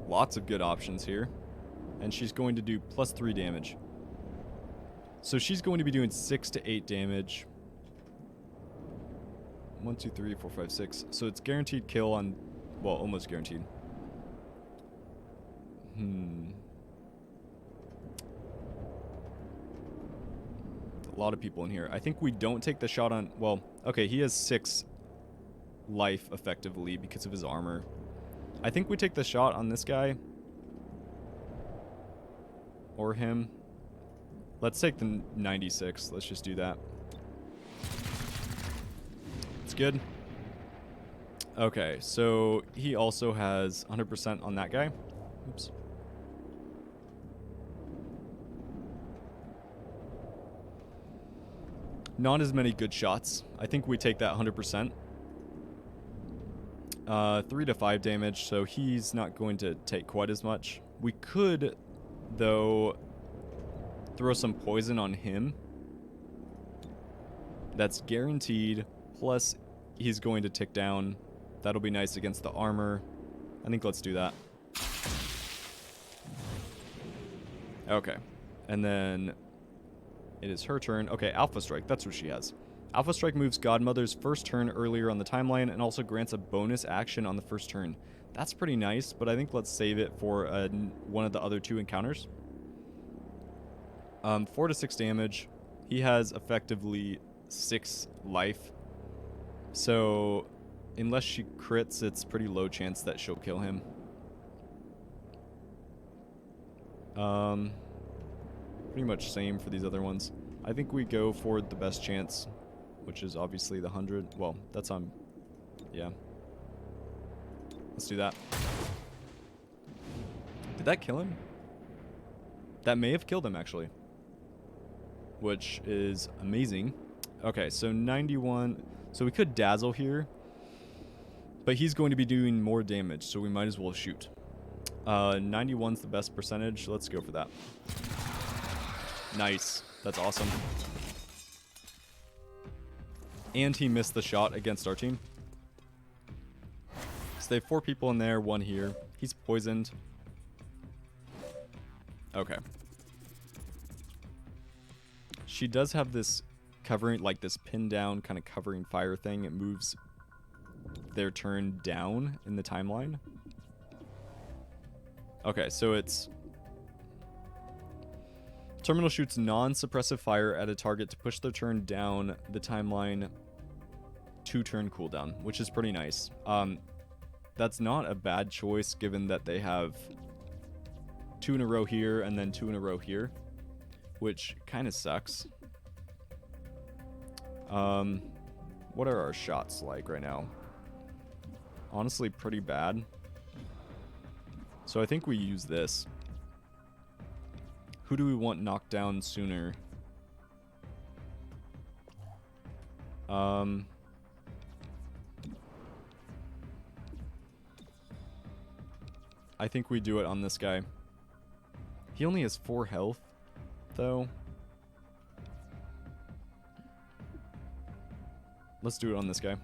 Lots of good options here. And she's going to do +3 damage. So she's going to be doing 6 to 8 damage. 1, 2, 3, 4, 5, 6. So it's guaranteed kill on... Well, almost guaranteed. A lot of people in here. I think we don't take the shot on... Well, okay, he has 6 life effectively because of his armor. I think we take the shot on this guy. Or him. Let's take the 96. Let's just do that. It's good. Okay, so he also has 100% on that guy. Oops. Not as many good shots. I think we take that 100%. 3 to 5 damage, so he's not going to take quite as much. We could, though, throw some poison on him. That's guaranteed. Plus, he's going to tick down. That'll be nice against the armor. I think let's do that. Okay. And then it is her turn. Okay, Alpha Strike. That's what she has. Alpha Strike moves Godmother's first turn earlier on the timeline and also grants a bonus action on the first turn. That's pretty nice, but I think let's save it for one of the other 2 encounters. 4 to 6 damage. He has effectively 6 life. So, unless she crits, it's pretty low chance that she'll kill him. Pretty much same for these other ones. I think we go for the best chance, which is obviously the 100. Well, that's on... Yeah. Let's do that. Did that kill him? That may have killed him, actually. Which is amazing. Okay, so 91... So we could dazzle here. But he's going to be doing more damage, so we might as well shoot. 91's the best percentage. Let's go for that. Nice. That's awesome. And he missed the shot against our team. So they have 4 people in there, 1 here. He's poisoned. Okay. She does have this covering, like this pin down kind of covering fire thing. It moves their turn down in the timeline. Okay, so it's... Terminal shoots non-suppressive fire at a target to push their turn down the timeline 2-turn cooldown, which is pretty nice. That's not a bad choice given that they have 2 in a row here and then 2 in a row here, which kind of sucks. What are our shots like right now? Honestly, pretty bad. So I think we use this. Who do we want knocked down sooner? I think we do it on this guy. He only has 4 health, though. Let's do it on this guy.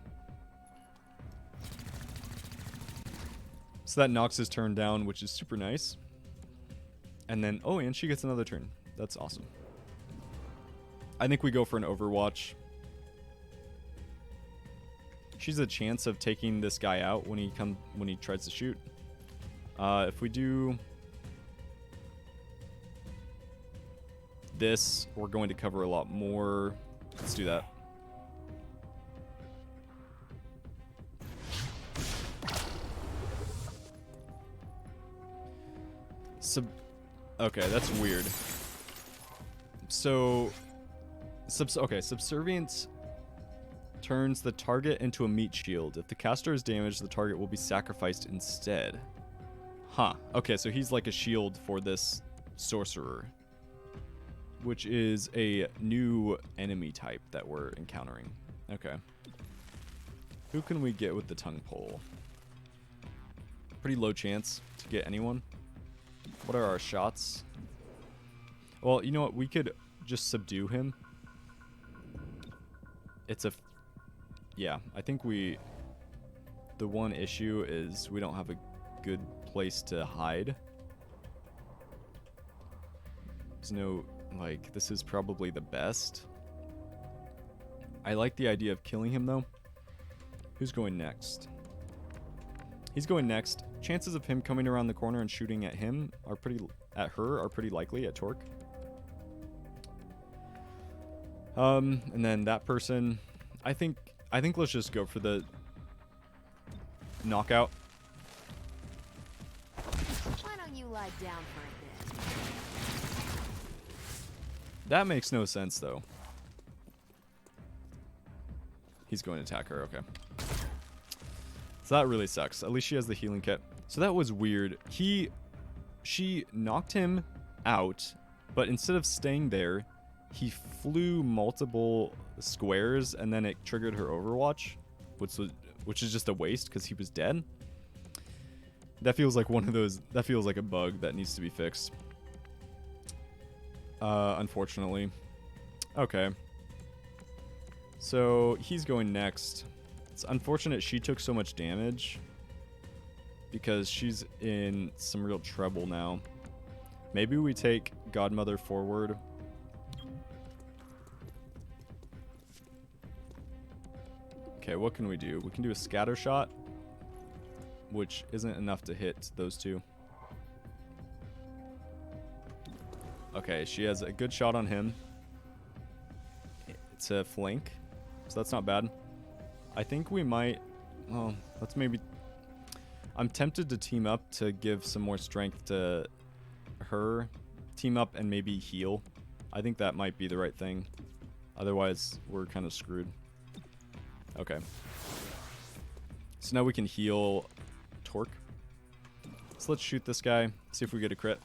So that knocks his turn down, which is super nice. And then, oh, and she gets another turn. That's awesome. I think we go for an Overwatch. She's a chance of taking this guy out when he tries to shoot. If we do this, we're going to cover a lot more. Let's do that. Okay, that's weird. So, Subservience turns the target into a meat shield. If the caster is damaged, the target will be sacrificed instead. Huh. Okay, so he's like a shield for this sorcerer, which is a new enemy type that we're encountering. Okay. Who can we get with the tongue pole? Pretty low chance to get anyone. What are our shots? Well, you know what? We could just subdue him. It's a... Yeah, I think we... The one issue is we don't have a good place to hide. There's no... Like, this is probably the best. I like the idea of killing him, though. Who's going next? He's going next. Chances of him coming around the corner and shooting at him are pretty... At her are pretty likely, at Torque. And then that person... I think let's just go for the... knockout. Why don't you lie down for a bit? That makes no sense, though. He's going to attack her, okay. So that really sucks. At least she has the healing kit. So that was weird. She knocked him out, but instead of staying there, he flew multiple squares, and then it triggered her Overwatch, which is just a waste because he was dead. That feels like one of those. That feels like a bug that needs to be fixed. Unfortunately. Okay. So he's going next. It's unfortunate she took so much damage because she's in some real trouble now. Maybe we take Godmother forward. Okay, what can we do? We can do a scatter shot, which isn't enough to hit those two. Okay, she has a good shot on him. It's a flank, so that's not bad. I think we might... Well, let's maybe... I'm tempted to team up to give some more strength to her. Team up and maybe heal. I think that might be the right thing. Otherwise, we're kind of screwed. Okay. So now we can heal Torque. So let's shoot this guy. See if we get a crit.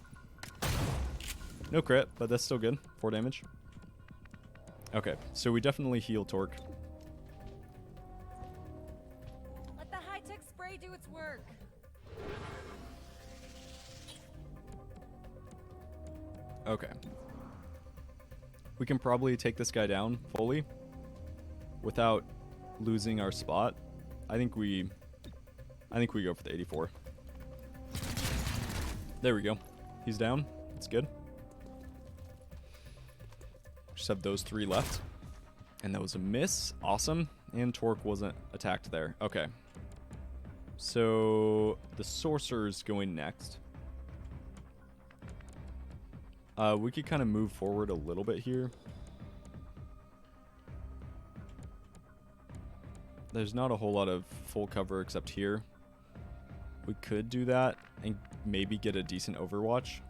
No crit, but that's still good. 4 damage. Okay, so we definitely heal Torque. Let the high-tech spray do its work. Okay. We can probably take this guy down fully without losing our spot. I think we go for the 84. There we go. He's down. That's good. Just have those 3 left. And that was a miss. Awesome. And Torque wasn't attacked there. Okay. So the Sorcerer's going next. We could kind of move forward a little bit here. There's not a whole lot of full cover except here. We could do that and maybe get a decent Overwatch.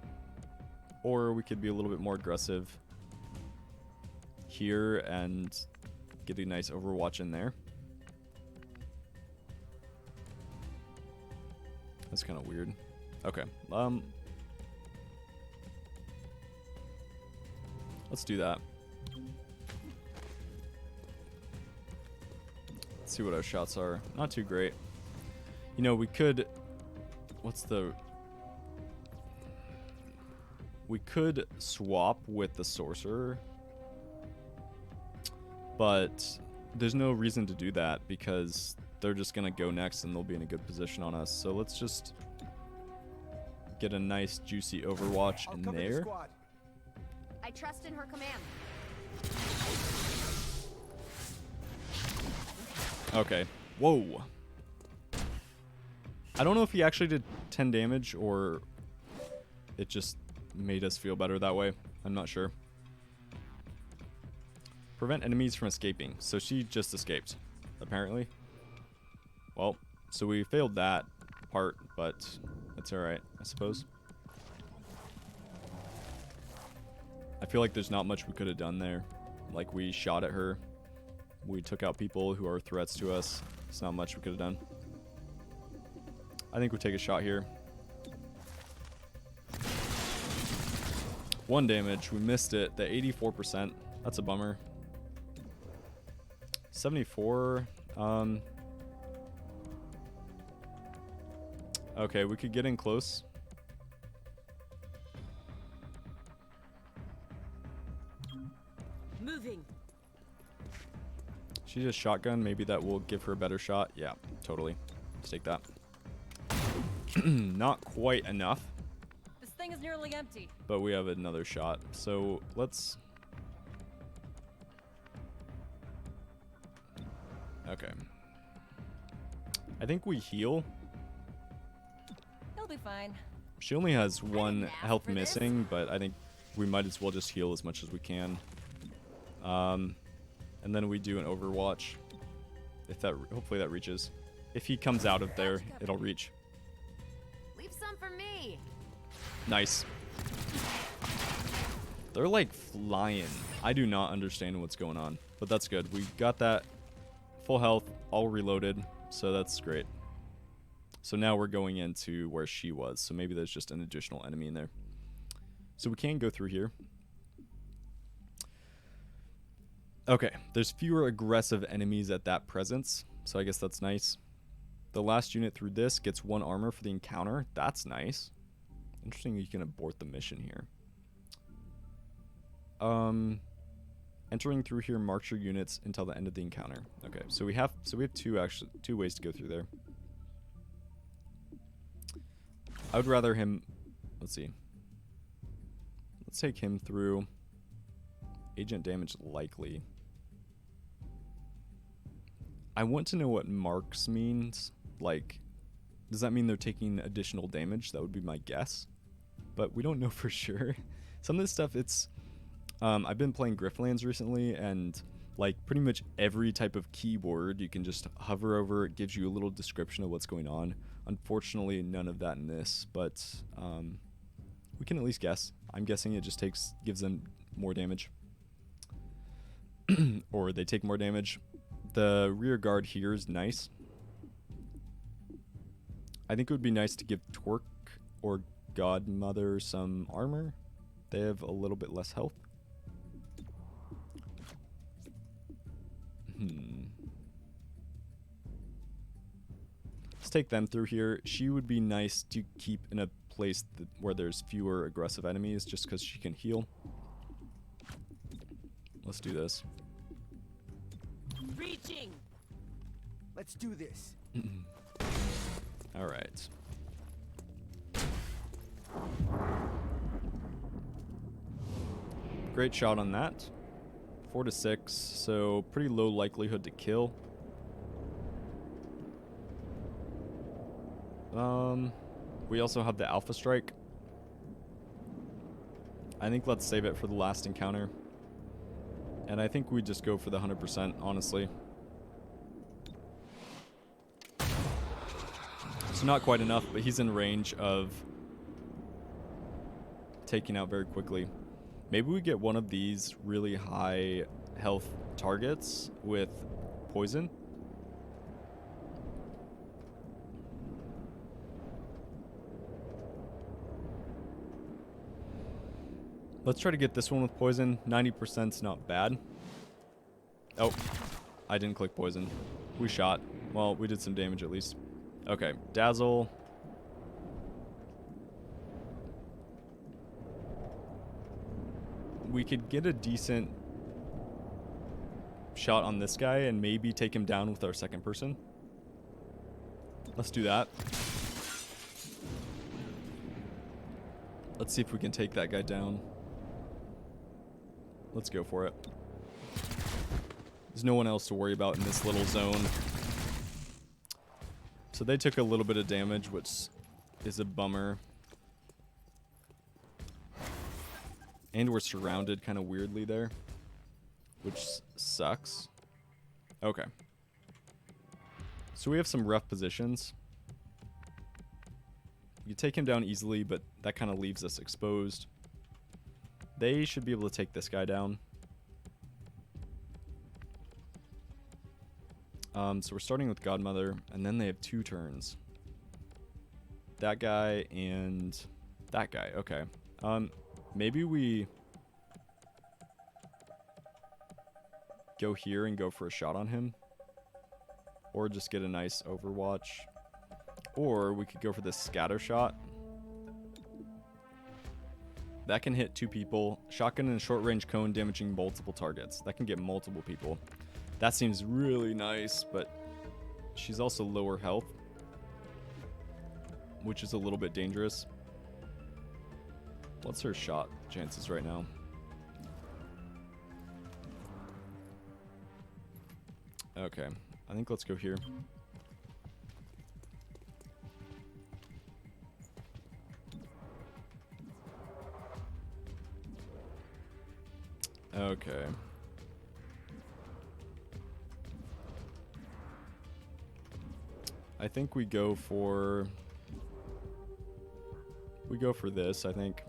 Or we could be a little bit more aggressive here and get a nice Overwatch in there. That's kind of weird. Okay. Let's do that. Let's see what our shots are. Not too great. You know, we could... We could swap with the Sorcerer. But there's no reason to do that because they're just going to go next and they'll be in a good position on us. So let's just get a nice juicy Overwatch in there. I trust in her command. Okay. Whoa. I don't know if he actually did 10 damage or it just made us feel better that way. I'm not sure. Prevent enemies from escaping. So she just escaped, apparently. Well, so we failed that part, but that's alright, I suppose. I feel like there's not much we could have done there. Like, we shot at her. We took out people who are threats to us. There's not much we could have done. I think we take a shot here. 1 damage. We missed it. The 84%. That's a bummer. 74. Okay, we could get in Moving. She's a shotgun. Maybe that will give her a better shot. Yeah, totally. Let's take that. Not quite enough. This thing is nearly empty. But we have another shot. So let's... Okay. I think we heal. He'll be fine. She only has one health for this. missing, but I think we might as well just heal as much as we can. And then we do an overwatch. If that, hopefully that reaches. If he comes out of there, it'll reach. Leave some for me. Nice. They're like flying. I do not understand what's going on, but that's good. We got that full health, all reloaded, so that's great. So now we're going into where she was, so maybe there's just an additional enemy in there. So we can go through here. Okay, there's fewer aggressive enemies at that presence, so I guess that's nice. The last unit through this gets 1 armor for the encounter. That's nice. Interesting, you can abort the mission here. Entering through here marks your units until the end of the encounter. Okay, so we have two ways to go through there. I would rather him, let's see. Let's take him through. Agent damage likely. I want to know what marks means. Like, does that mean they're taking additional damage? That would be my guess. But we don't know for sure. Some of this stuff, it's... I've been playing Griftlands recently, and like pretty much every type of keyword you can just hover over. It gives you a little description of what's going on. Unfortunately, none of that in this, but we can at least guess. I'm guessing it just gives them more damage. Or they take more damage. The rear guard here is nice. I think it would be nice to give Twerk or Godmother some armor. They have a little bit less health. Let's take them through here. She would be nice to keep in a place where there's fewer aggressive enemies, just because she can heal. Let's do this. Reaching. Let's do this. All right. Great shot on that. 4 to 6, so pretty low likelihood to kill. We also have the Alpha Strike. I think let's save it for the last encounter. And I think we just go for the 100%, honestly. It's not quite enough, but he's in range of taking out very quickly. Maybe we get one of these really high health targets with poison. Let's try to get this one with poison. 90%'s not bad. Oh, I didn't click poison. We shot. Well, we did some damage at least. Okay, Dazzle. We could get a decent shot on this guy and maybe take him down with our second person. Let's do that. Let's see if we can take that guy down. Let's go for it. There's no one else to worry about in this little zone. So they took a little bit of damage, which is a bummer. And we're surrounded kind of weirdly there, which sucks. Okay. So we have some rough positions. You take him down easily, but that kind of leaves us exposed. They should be able to take this guy down. So we're starting with Godmother, and then they have 2 turns. That guy and that guy. Okay. Maybe we go here and go for a shot on him. Or just get a nice overwatch. Or we could go for this scatter shot. That can hit 2 people. Shotgun and short range cone damaging multiple targets. That can get multiple people. That seems really nice, but she's also lower health, which is a little bit dangerous. What's her shot chances right now? Okay, I think let's go here. Okay. I think we go for this, I think.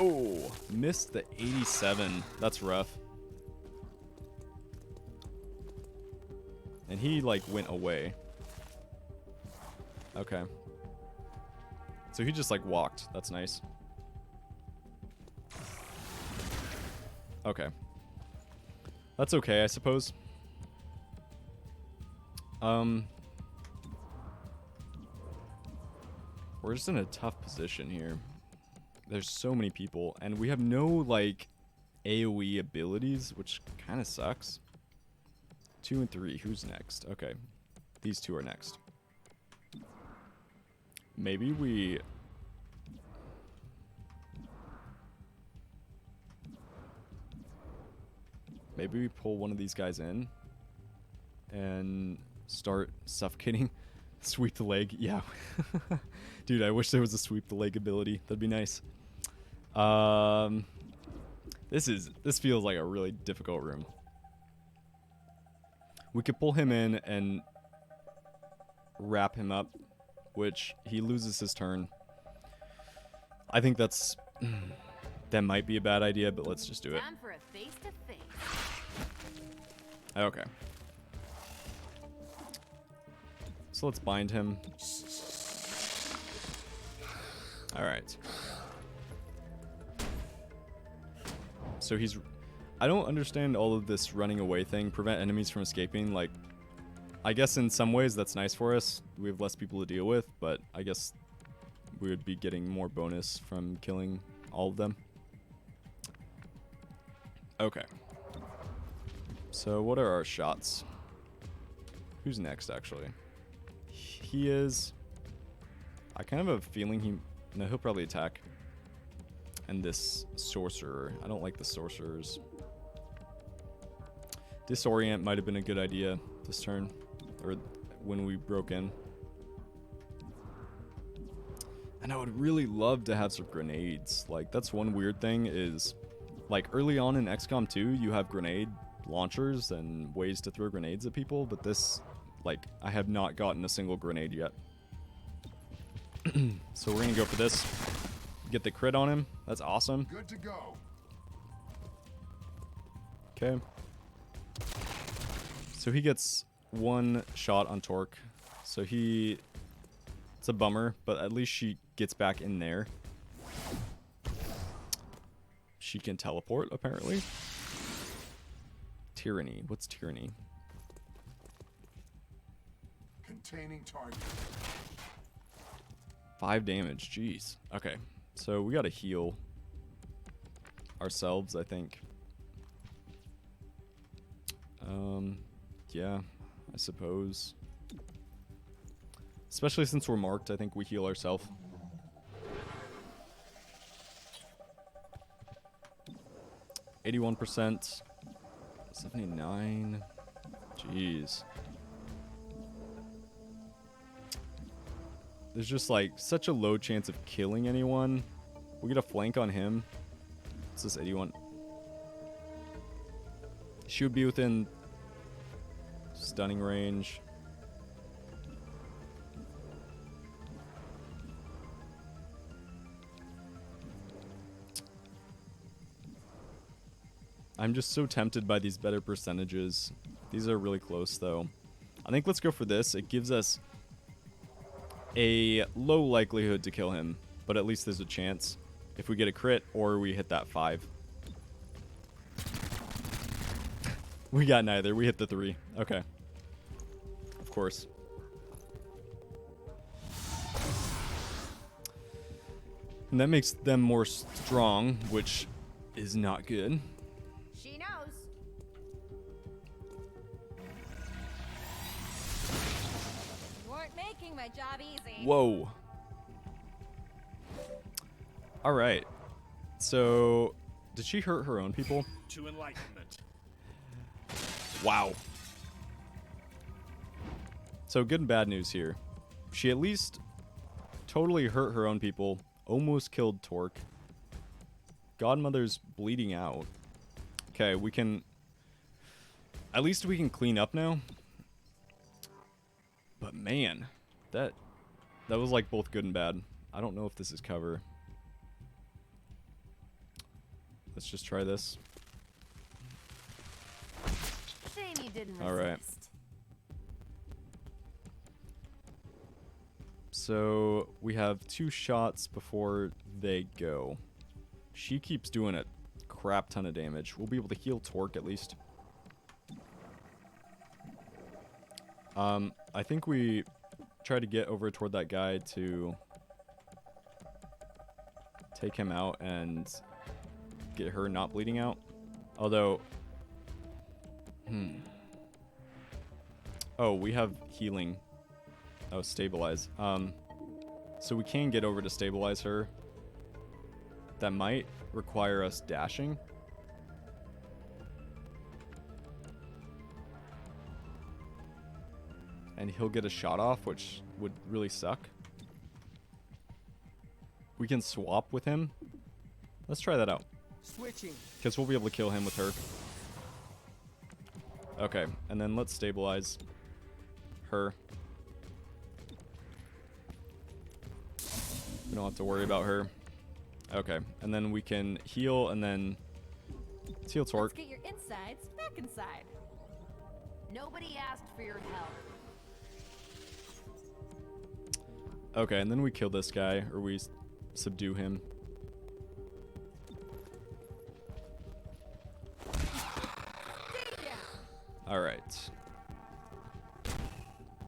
Oh, missed the 87. That's rough. And he like went away. Okay. So he just like walked. That's nice. Okay. That's okay, I suppose. We're just in a tough position here. There's so many people, and we have no, like, AoE abilities, which kind of sucks. 2 and 3, who's next? Okay, these 2 are next. Maybe we... Maybe we pull one of these guys in and start suffocating. Sweep the leg. Yeah. Dude, I wish there was a sweep the leg ability. That'd be nice. This feels like a really difficult room. We could pull him in and wrap him up, which he loses his turn. I think that might be a bad idea, but let's just do it. Time for a face-to-face. Okay. So let's bind him. Alright. So he's... I don't understand all of this running away thing. Prevent enemies from escaping. Like, I guess in some ways that's nice for us. We have less people to deal with, but I guess we would be getting more bonus from killing all of them. Okay. So what are our shots? Who's next, actually? He is... I kind of have a feeling he... No, he'll probably attack. And this sorcerer. I don't like the sorcerers. Disorient might have been a good idea this turn. Or when we broke in. And I would really love to have some grenades. Like, that's one weird thing is... Like, early on in XCOM 2, you have grenade launchers and ways to throw grenades at people. But this... Like, I have not gotten a single grenade yet. So we're gonna go for this. Get the crit on him. That's awesome. Good to go. Okay. So he gets 1 shot on Torque. So he... It's a bummer, but at least she gets back in there. She can teleport, apparently. Tyranny. What's tyranny? Containing target. 5 damage. Jeez. Okay. So we gotta heal ourselves, I think. Yeah, I suppose. Especially since we're marked, I think we heal ourselves. %, 79. Jeez. There's just like such a low chance of killing anyone. We get a flank on him. What's this 81? She would be within stunning range. I'm just so tempted by these better percentages. These are really close though. I think let's go for this. It gives us a low likelihood to kill him, but at least there's a chance if we get a crit or we hit that 5. We got neither. We hit the 3. Okay. Of course. And that makes them more strong, which is not good. She knows. You weren't making my job easy. Whoa. All right. So, did she hurt her own people? To enlightenment. Wow. So, good and bad news here. She at least totally hurt her own people, almost killed Torque. Godmother's bleeding out. Okay, we can... At least we can clean up now. But man, that was like both good and bad. I don't know if this is cover. Let's just try this. Shame you didn't resist. All right. So we have 2 shots before they go. She keeps doing a crap ton of damage. We'll be able to heal Torque at least. I think we try to get over toward that guy to take him out and get her not bleeding out. Although, oh, we have healing. Oh, stabilize. So we can get over to stabilize her. That might require us dashing. And he'll get a shot off, which would really suck. We can swap with him. Let's try that out. Switching. Because we'll be able to kill him with her. Okay, and then let's stabilize her. We don't have to worry about her. Okay, and then we can heal, and then let's heal Torque. Let's get your insides back inside. Nobody asked for your help. Okay, and then we kill this guy, or we subdue him. Alright.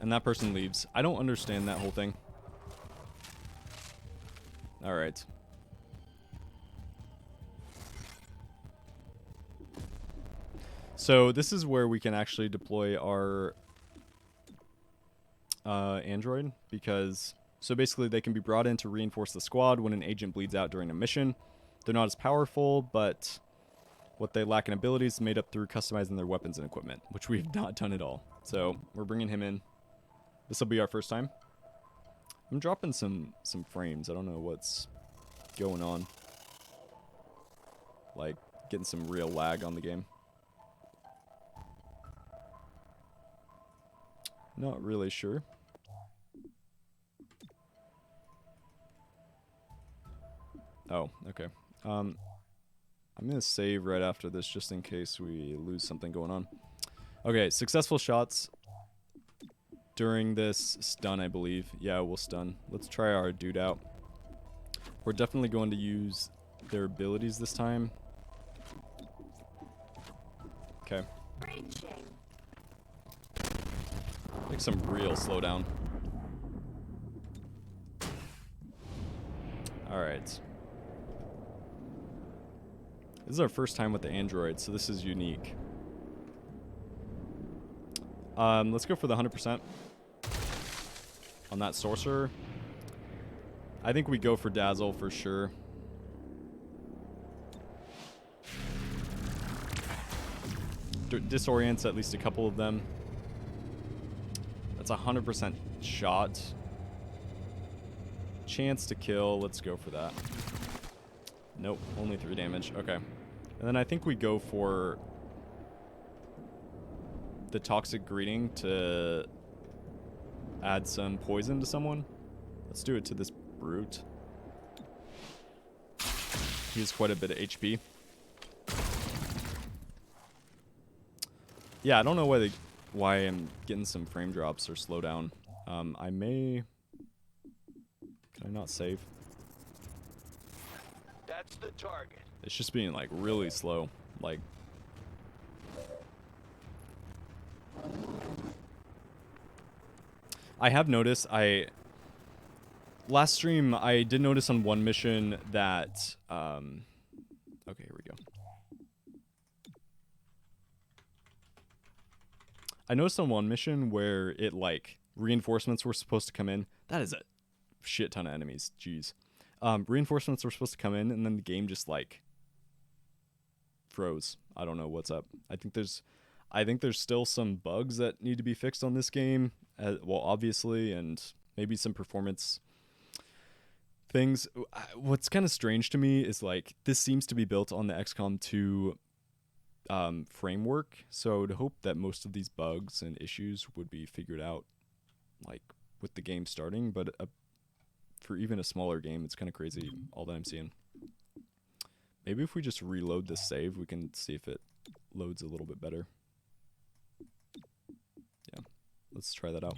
And that person leaves. I don't understand that whole thing. Alright. So this is where we can actually deploy our android, because so basically they can be brought in to reinforce the squad when an agent bleeds out during a mission. They're not as powerful, but what they lack in abilities is made up through customizing their weapons and equipment, which we've not done at all. So we're bringing him in. This will be our first time. I'm dropping some frames. I don't know what's going on. Like getting some real lag on the game. Not really sure. Oh, okay. I'm gonna save right after this just in case we lose something going on. Okay, successful shots during this stun, I believe. Yeah, we'll stun. Let's try our dude out. We're definitely going to use their abilities this time. Okay. Like some real slowdown. Alright. This is our first time with the android, so this is unique. Let's go for the 100% on that sorcerer. I think we go for dazzle for sure. Disorients at least a couple of them. That's a 100% shot. Chance to kill. Let's go for that. Nope, only 3 damage. Okay. And then I think we go for the toxic greeting to add some poison to someone. Let's do it to this brute. He has quite a bit of HP. Yeah, I don't know why I'm getting some frame drops or slowdown. I may... Can I not save? That's the target. It's just being like really slow. Like... I have noticed last stream, I did notice on one mission that, okay, here we go. I noticed on one mission where it, like, reinforcements were supposed to come in. That is a shit ton of enemies, jeez. Reinforcements were supposed to come in, and then the game just, like, froze. I don't know what's up. I think there's still some bugs that need to be fixed on this game, well, obviously, and maybe some performance things. What's kind of strange to me is, like, this seems to be built on the XCOM 2 framework, so I would hope that most of these bugs and issues would be figured out, like, with the game starting, but for even a smaller game, it's kind of crazy, all that I'm seeing. Maybe if we just reload this save, we can see if it loads a little bit better. Yeah, let's try that out.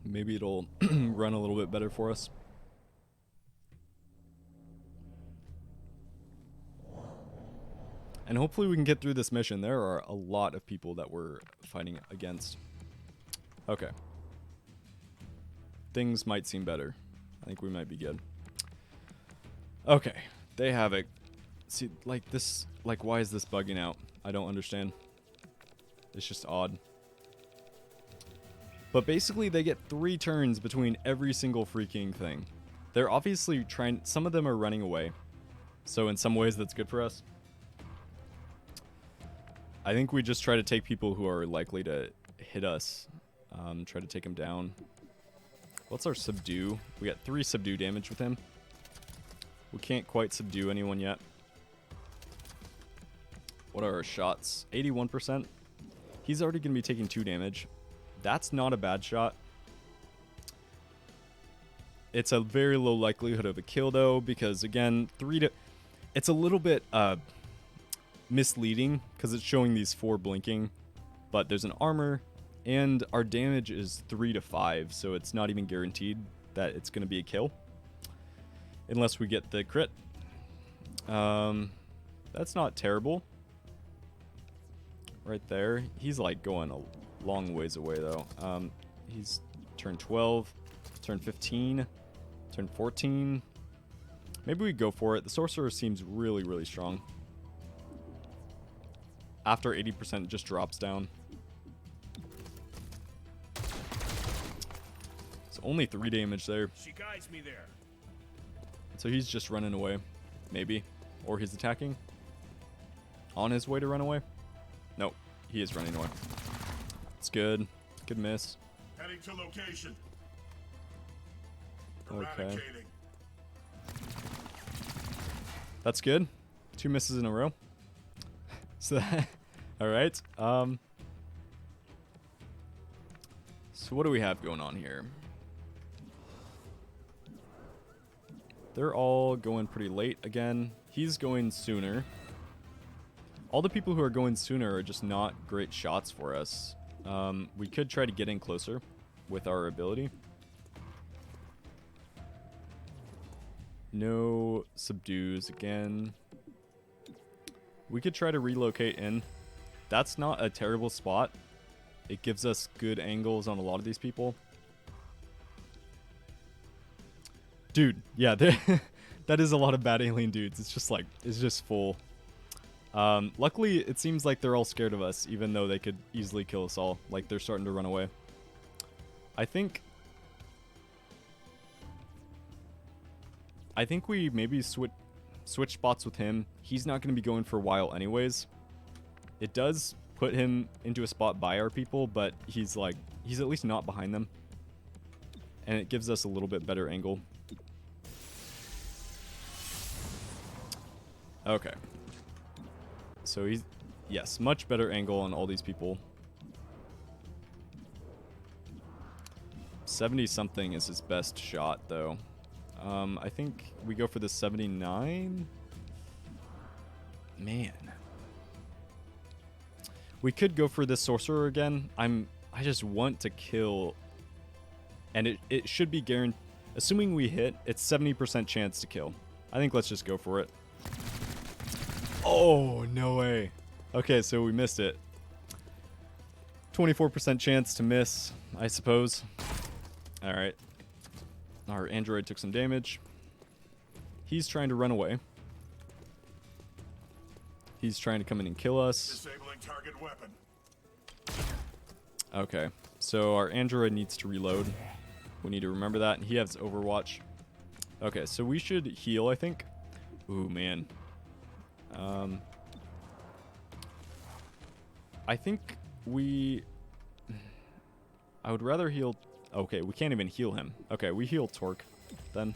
Maybe it'll run a little bit better for us. And hopefully we can get through this mission. There are a lot of people that we're fighting against. Okay. Things might seem better. I think we might be good. Okay. They have it. See, like this, like, why is this bugging out? I don't understand. It's just odd. But basically they get 3 turns between every single freaking thing. They're obviously trying, some of them are running away. So in some ways that's good for us. I think we just try to take people who are likely to hit us. Try to take them down. What's our subdue? We got 3 subdue damage with him. We can't quite subdue anyone yet. What are our shots? 81%. He's already going to be taking 2 damage. That's not a bad shot. It's a very low likelihood of a kill, though, because, again, it's a little bit misleading, because it's showing these 4 blinking, but there's an armor, and our damage is 3 to 5, so it's not even guaranteed that it's going to be a kill. Unless we get the crit. That's not terrible. Right there. He's, like, going a long ways away, though. He's turn 12, turn 15, turn 14. Maybe we go for it. The sorcerer seems really, really strong. After 80%, just drops down. It's only 3 damage there. She guides me there. So he's just running away, maybe. Or he's attacking. On his way to run away. Nope, he is running away. It's good. Good miss. Heading to location. Okay. That's good. 2 misses in a row. So that, all right. So what do we have going on here? They're all going pretty late again. He's going sooner. All the people who are going sooner are just not great shots for us. We could try to get in closer with our ability. No subdues again. We could try to relocate in. That's not a terrible spot. It gives us good angles on a lot of these people. Dude, yeah, that is a lot of bad alien dudes. It's just like, it's just full. Luckily, it seems like they're all scared of us, even though they could easily kill us all. Like, they're starting to run away. I think we maybe switch spots with him. He's not going to be going for a while anyways. It does put him into a spot by our people, but he's at least not behind them. And it gives us a little bit better angle. Okay. So he's, yes, much better angle on all these people. 70-something is his best shot, though. I think we go for the 79. Man. We could go for this sorcerer again. I just want to kill. And it should be guaranteed. Assuming we hit, it's 70% chance to kill. I think let's just go for it. Oh, no way. Okay, so we missed it. 24% chance to miss, I suppose. Alright. Our android took some damage. He's trying to run away. He's trying to come in and kill us. Disabling target weapon. Okay, so our android needs to reload. We need to remember that. He has Overwatch. Okay, so we should heal, I think. Ooh, man. I think I would rather heal... Okay, we can't even heal him. Okay, we heal Torque, then.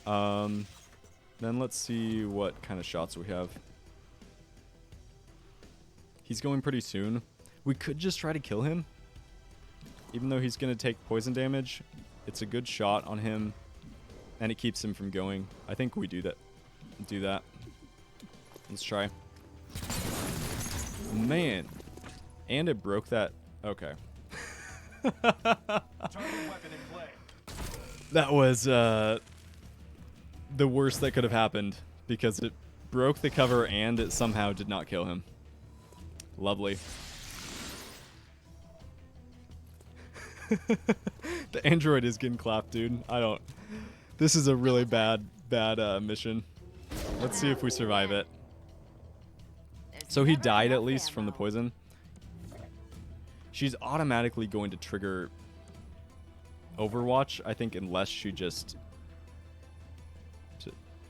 Then let's see what kind of shots we have. He's going pretty soon. We could just try to kill him. Even though he's going to take poison damage, it's a good shot on him. And it keeps him from going. I think we do that. Let's try. Man. And it broke that. Okay. That was the worst that could have happened. Because it broke the cover and it somehow did not kill him. Lovely. The android is getting clapped, dude. This is a really bad mission. Let's see if we survive it. So he died at least from the poison. She's automatically going to trigger Overwatch, I think, unless she just...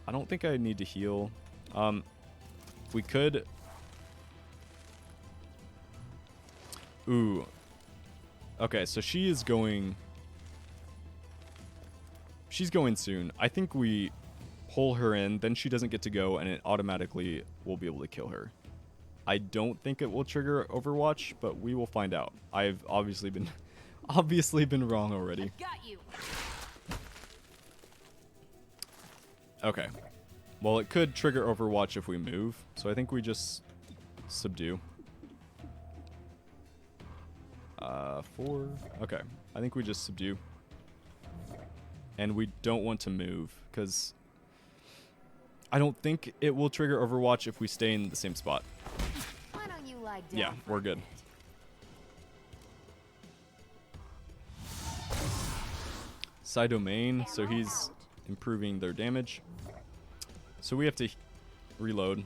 I don't think I need to heal. We could... Ooh. Okay, so she is going... She's going soon. I think we pull her in, then she doesn't get to go, and it automatically will be able to kill her. I don't think it will trigger Overwatch, but we will find out. I've obviously been wrong already. Got you. Okay. Well, it could trigger Overwatch if we move, so I think we just subdue. 4. Okay. I think we just subdue. And we don't want to move, because I don't think it will trigger Overwatch if we stay in the same spot. Why don't you lie down? Yeah, we're good. Side domain, so he's improving their damage. So we have to reload.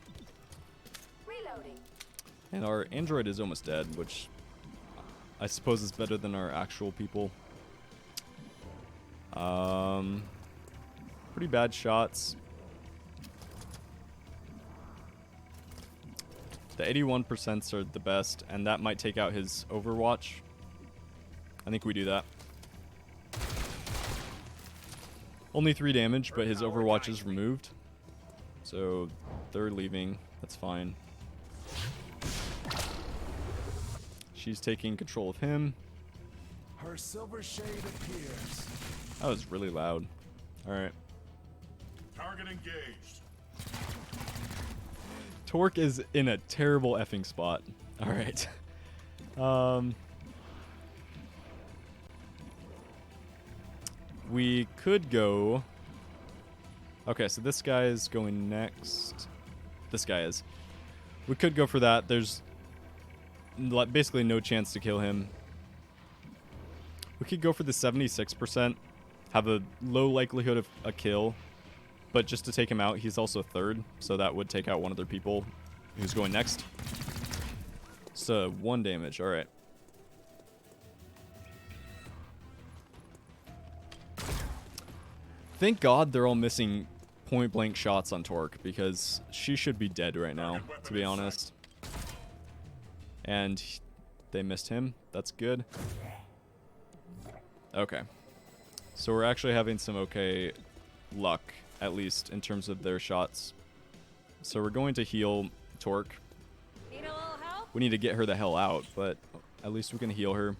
Reloading. And our android is almost dead, which I suppose is better than our actual people. Pretty bad shots. The 81% are the best, and that might take out his Overwatch. I think we do that. Only 3 damage, but his Overwatch is removed. So they're leaving. That's fine. She's taking control of him. Her silver shade appears. That was really loud. Alright. Target engaged. Torque is in a terrible effing spot. Alright. We could go... Okay, so this guy is going next. This guy is. We could go for that. There's basically no chance to kill him. We could go for the 76%. Have a low likelihood of a kill. But just to take him out, he's also third. So that would take out one of their people who's going next. So 1 damage. Alright. Thank God they're all missing point-blank shots on Torque, because she should be dead right now, to be honest. And they missed him. That's good. Okay. So we're actually having some okay luck, at least, in terms of their shots. So we're going to heal Torque. Need a little help? We need to get her the hell out, but at least we can heal her.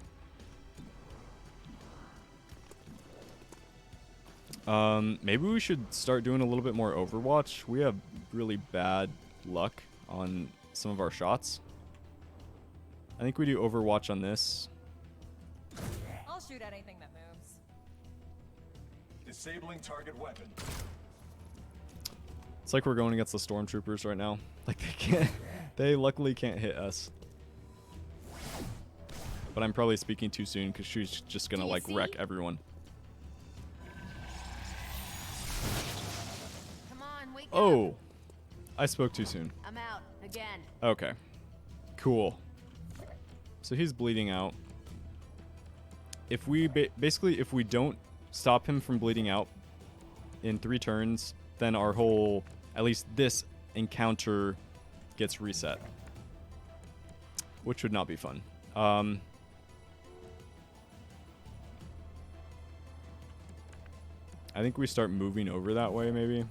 Maybe we should start doing a little bit more Overwatch. We have really bad luck on some of our shots. I think we do Overwatch on this. I'll shoot at anything that moves. Disabling target weapon. It's like we're going against the stormtroopers right now. Like they can't, they luckily can't hit us. But I'm probably speaking too soon because she's just gonna like wreck everyone. Come on, wake up. Oh, I spoke too soon. I'm out again. Okay, cool. So he's bleeding out. If we basically if we don't stop him from bleeding out in 3 turns, then our whole, at least this encounter, gets reset, which would not be fun. I think we start moving over that way, maybe.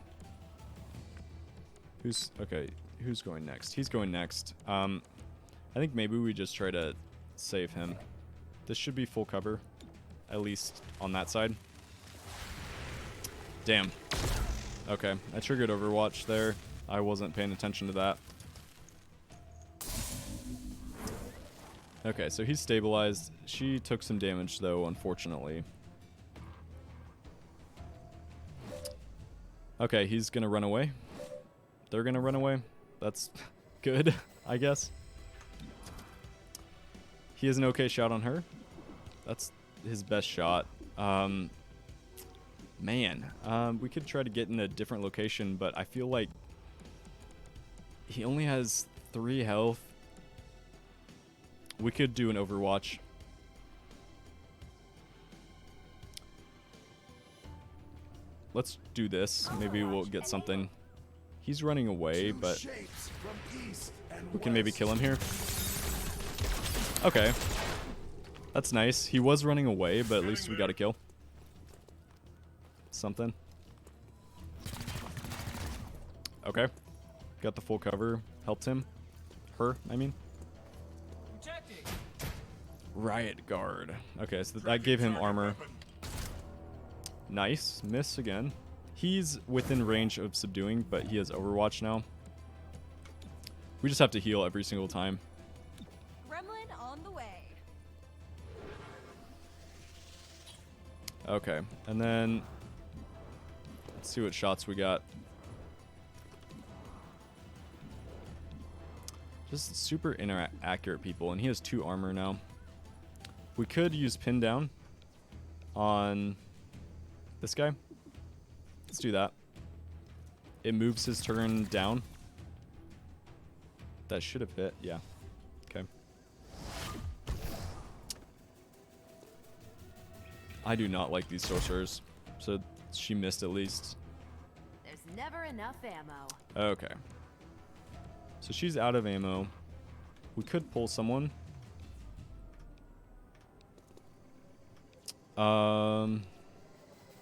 Who's going next? He's going next. I think maybe we just try to save him. This should be full cover, at least on that side. Damn. Okay, I triggered Overwatch there. I wasn't paying attention to that. Okay, so he's stabilized. She took some damage, though, unfortunately. Okay, he's gonna run away. They're gonna run away. That's good, I guess. He has an okay shot on her. That's his best shot. Man, we could try to get in a different location, but I feel like he only has 3 health. We could do an Overwatch. Let's do this. Maybe we'll get something. He's running away, but we can maybe kill him here. Okay. That's nice. He was running away, but at least we got a kill. Something. Okay. Got the full cover. Helped him. Her, I mean. Riot Guard. Okay, so that gave him armor. Nice. Miss again. He's within range of subduing, but he has Overwatch now. We just have to heal every single time. Gremlin on the way. Okay, and then let's see what shots we got. Just super inaccurate people, and he has 2 armor now. We could use pin down on this guy. Let's do that. It moves his turn down. That should have hit. Yeah. Okay. I do not like these sorcerers. So she missed at least. There's never enough ammo. Okay. So she's out of ammo. We could pull someone.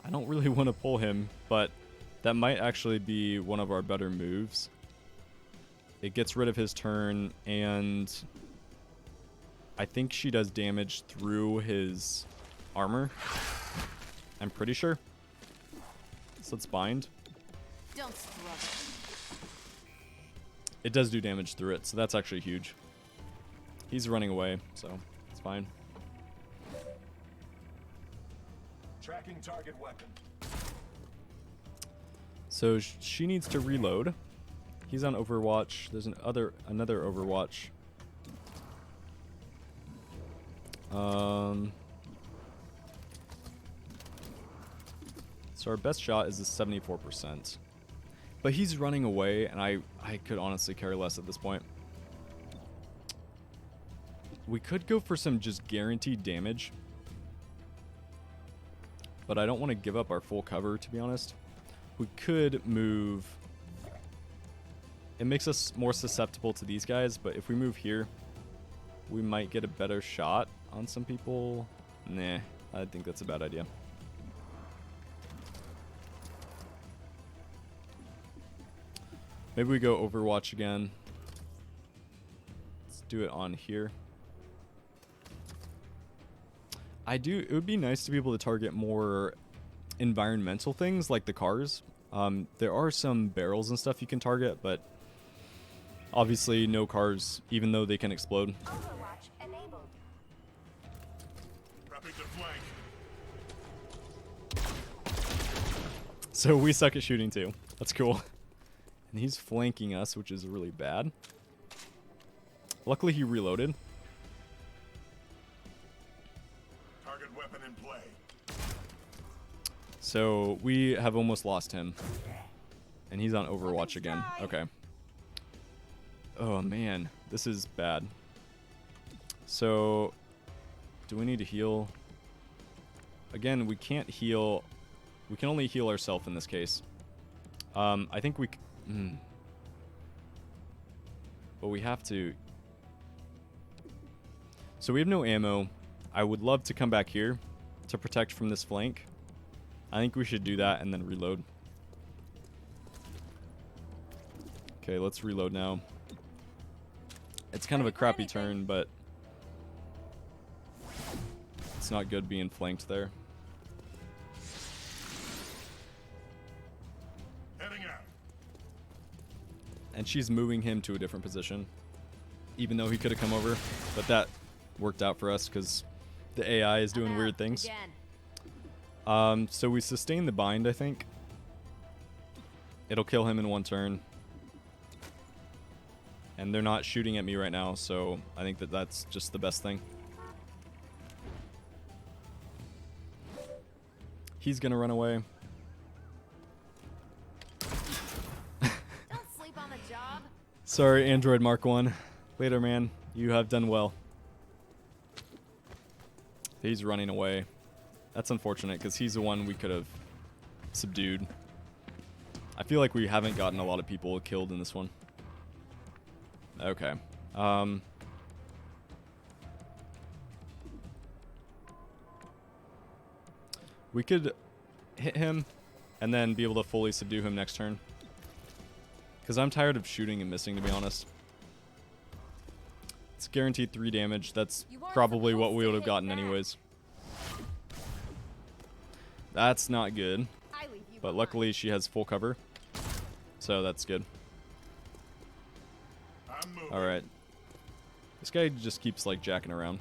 I don't really want to pull him, but that might actually be one of our better moves. It gets rid of his turn, and I think she does damage through his armor. I'm pretty sure. So let's bind. Don't struggle. It does do damage through it, so that's actually huge. He's running away, so it's fine. Tracking target weapon. So she needs to reload. He's on Overwatch. There's another Overwatch. So our best shot is a 74%. But he's running away, and I could honestly care less at this point. We could go for some just guaranteed damage. But I don't want to give up our full cover, to be honest. We could move. It makes us more susceptible to these guys, but if we move here, we might get a better shot on some people. Nah, I think that's a bad idea. Maybe we go Overwatch again. Let's do it on here. It would be nice to be able to target more environmental things like the cars. There are some barrels and stuff you can target, but obviously no cars, even though they can explode. Overwatch enabled. Prepping to flank. So we suck at shooting too. That's cool. And he's flanking us, which is really bad. Luckily, he reloaded. Target weapon in play. So we have almost lost him. And he's on Overwatch again. Okay. Oh, man. This is bad. So, do we need to heal? Again, we can't heal. We can only heal ourselves in this case. I think we... But we have to... So we have no ammo. I would love to come back here to protect from this flank. I think we should do that and then reload. Okay, let's reload now. It's kind of a crappy turn, but it's not good being flanked there. Heading out. And she's moving him to a different position, even though he could have come over. But that worked out for us because the AI is doing weird things. So we sustain the bind, I think. It'll kill him in one turn. And they're not shooting at me right now, so I think that that's just the best thing. He's gonna run away. Don't sleep on the job. Sorry, Android Mark 1. Later, man. You have done well. He's running away. That's unfortunate, because he's the one we could have subdued. I feel like we haven't gotten a lot of people killed in this one. Okay. We could hit him and then be able to fully subdue him next turn. Because I'm tired of shooting and missing, to be honest. It's guaranteed 3 damage. That's probably what we would have gotten anyways. That's not good. But luckily she has full cover. So that's good. Alright. This guy just keeps like jacking around.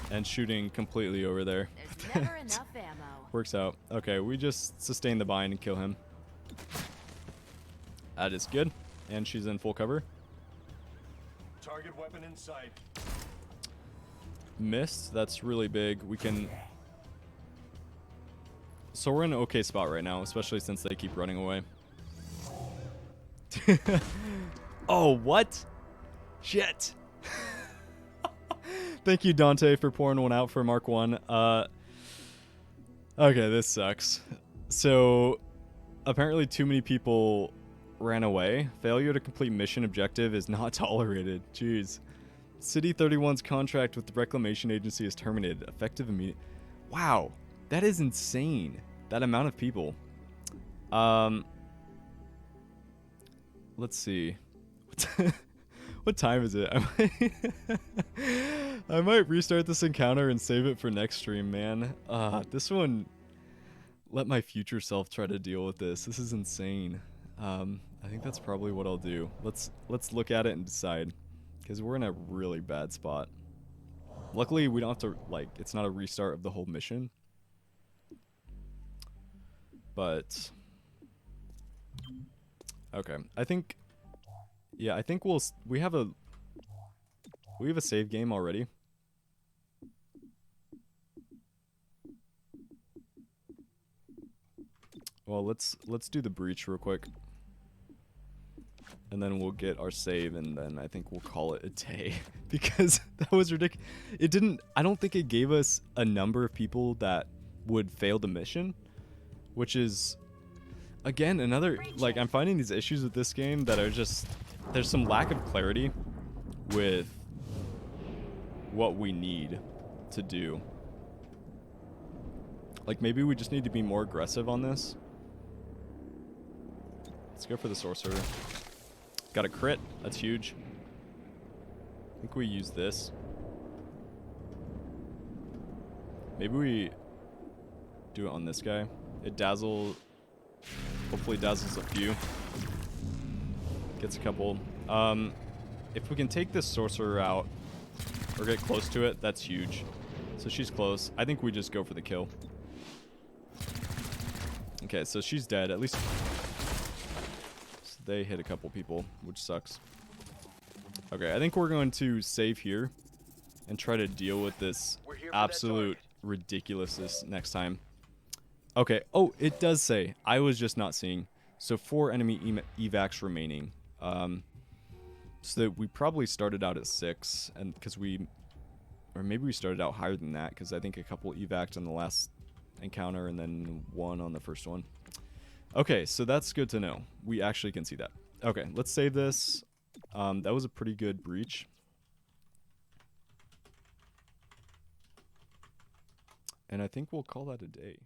And shooting completely over there. There's never enough ammo. Works out. Okay, we just sustain the bind and kill him. That is good. And she's in full cover. Target weapon in sight. Missed. That's really big. We can... So we're in an okay spot right now, especially since they keep running away. Oh, what? Shit. Thank you, Dante, for pouring one out for Mark 1. Okay, this sucks. So, apparently too many people ran away. Failure to complete mission objective is not tolerated. Jeez. City 31's contract with the Reclamation Agency is terminated. Effective immediate. Wow. That is insane. That amount of people. Let's see. What time is it? I might restart this encounter and save it for next stream, man. This one... Let my future self try to deal with this. This is insane. I think that's probably what I'll do. Let's look at it and decide. Because we're in a really bad spot. Luckily, we don't have to, like, it's not a restart of the whole mission. But... Okay, I think... Yeah, I think we have a save game already. Well, let's do the breach real quick. And then we'll get our save, and then I think we'll call it a day. Because that was ridiculous. I don't think it gave us a number of people that would fail the mission. Which is, again, another, like, I'm finding these issues with this game that are just, there's some lack of clarity with what we need to do. Like, maybe we just need to be more aggressive on this. Let's go for the sorcerer. Got a crit. That's huge. I think we use this. Maybe we do it on this guy. It dazzles. Hopefully dazzles a few. Gets a couple. If we can take this sorcerer out or get close to it, that's huge. So she's close. I think we just go for the kill. Okay, so she's dead. At least they hit a couple people, which sucks. Okay, I think we're going to save here and try to deal with this absolute ridiculousness next time. Okay, oh, it does say. I was just not seeing. So 4 enemy evacs remaining. So that we probably started out at 6, and because or maybe we started out higher than that, because I think a couple evacs on the last encounter and then 1 on the first one. Okay, so that's good to know. We actually can see that. Okay, let's save this. That was a pretty good breach. And I think we'll call that a day.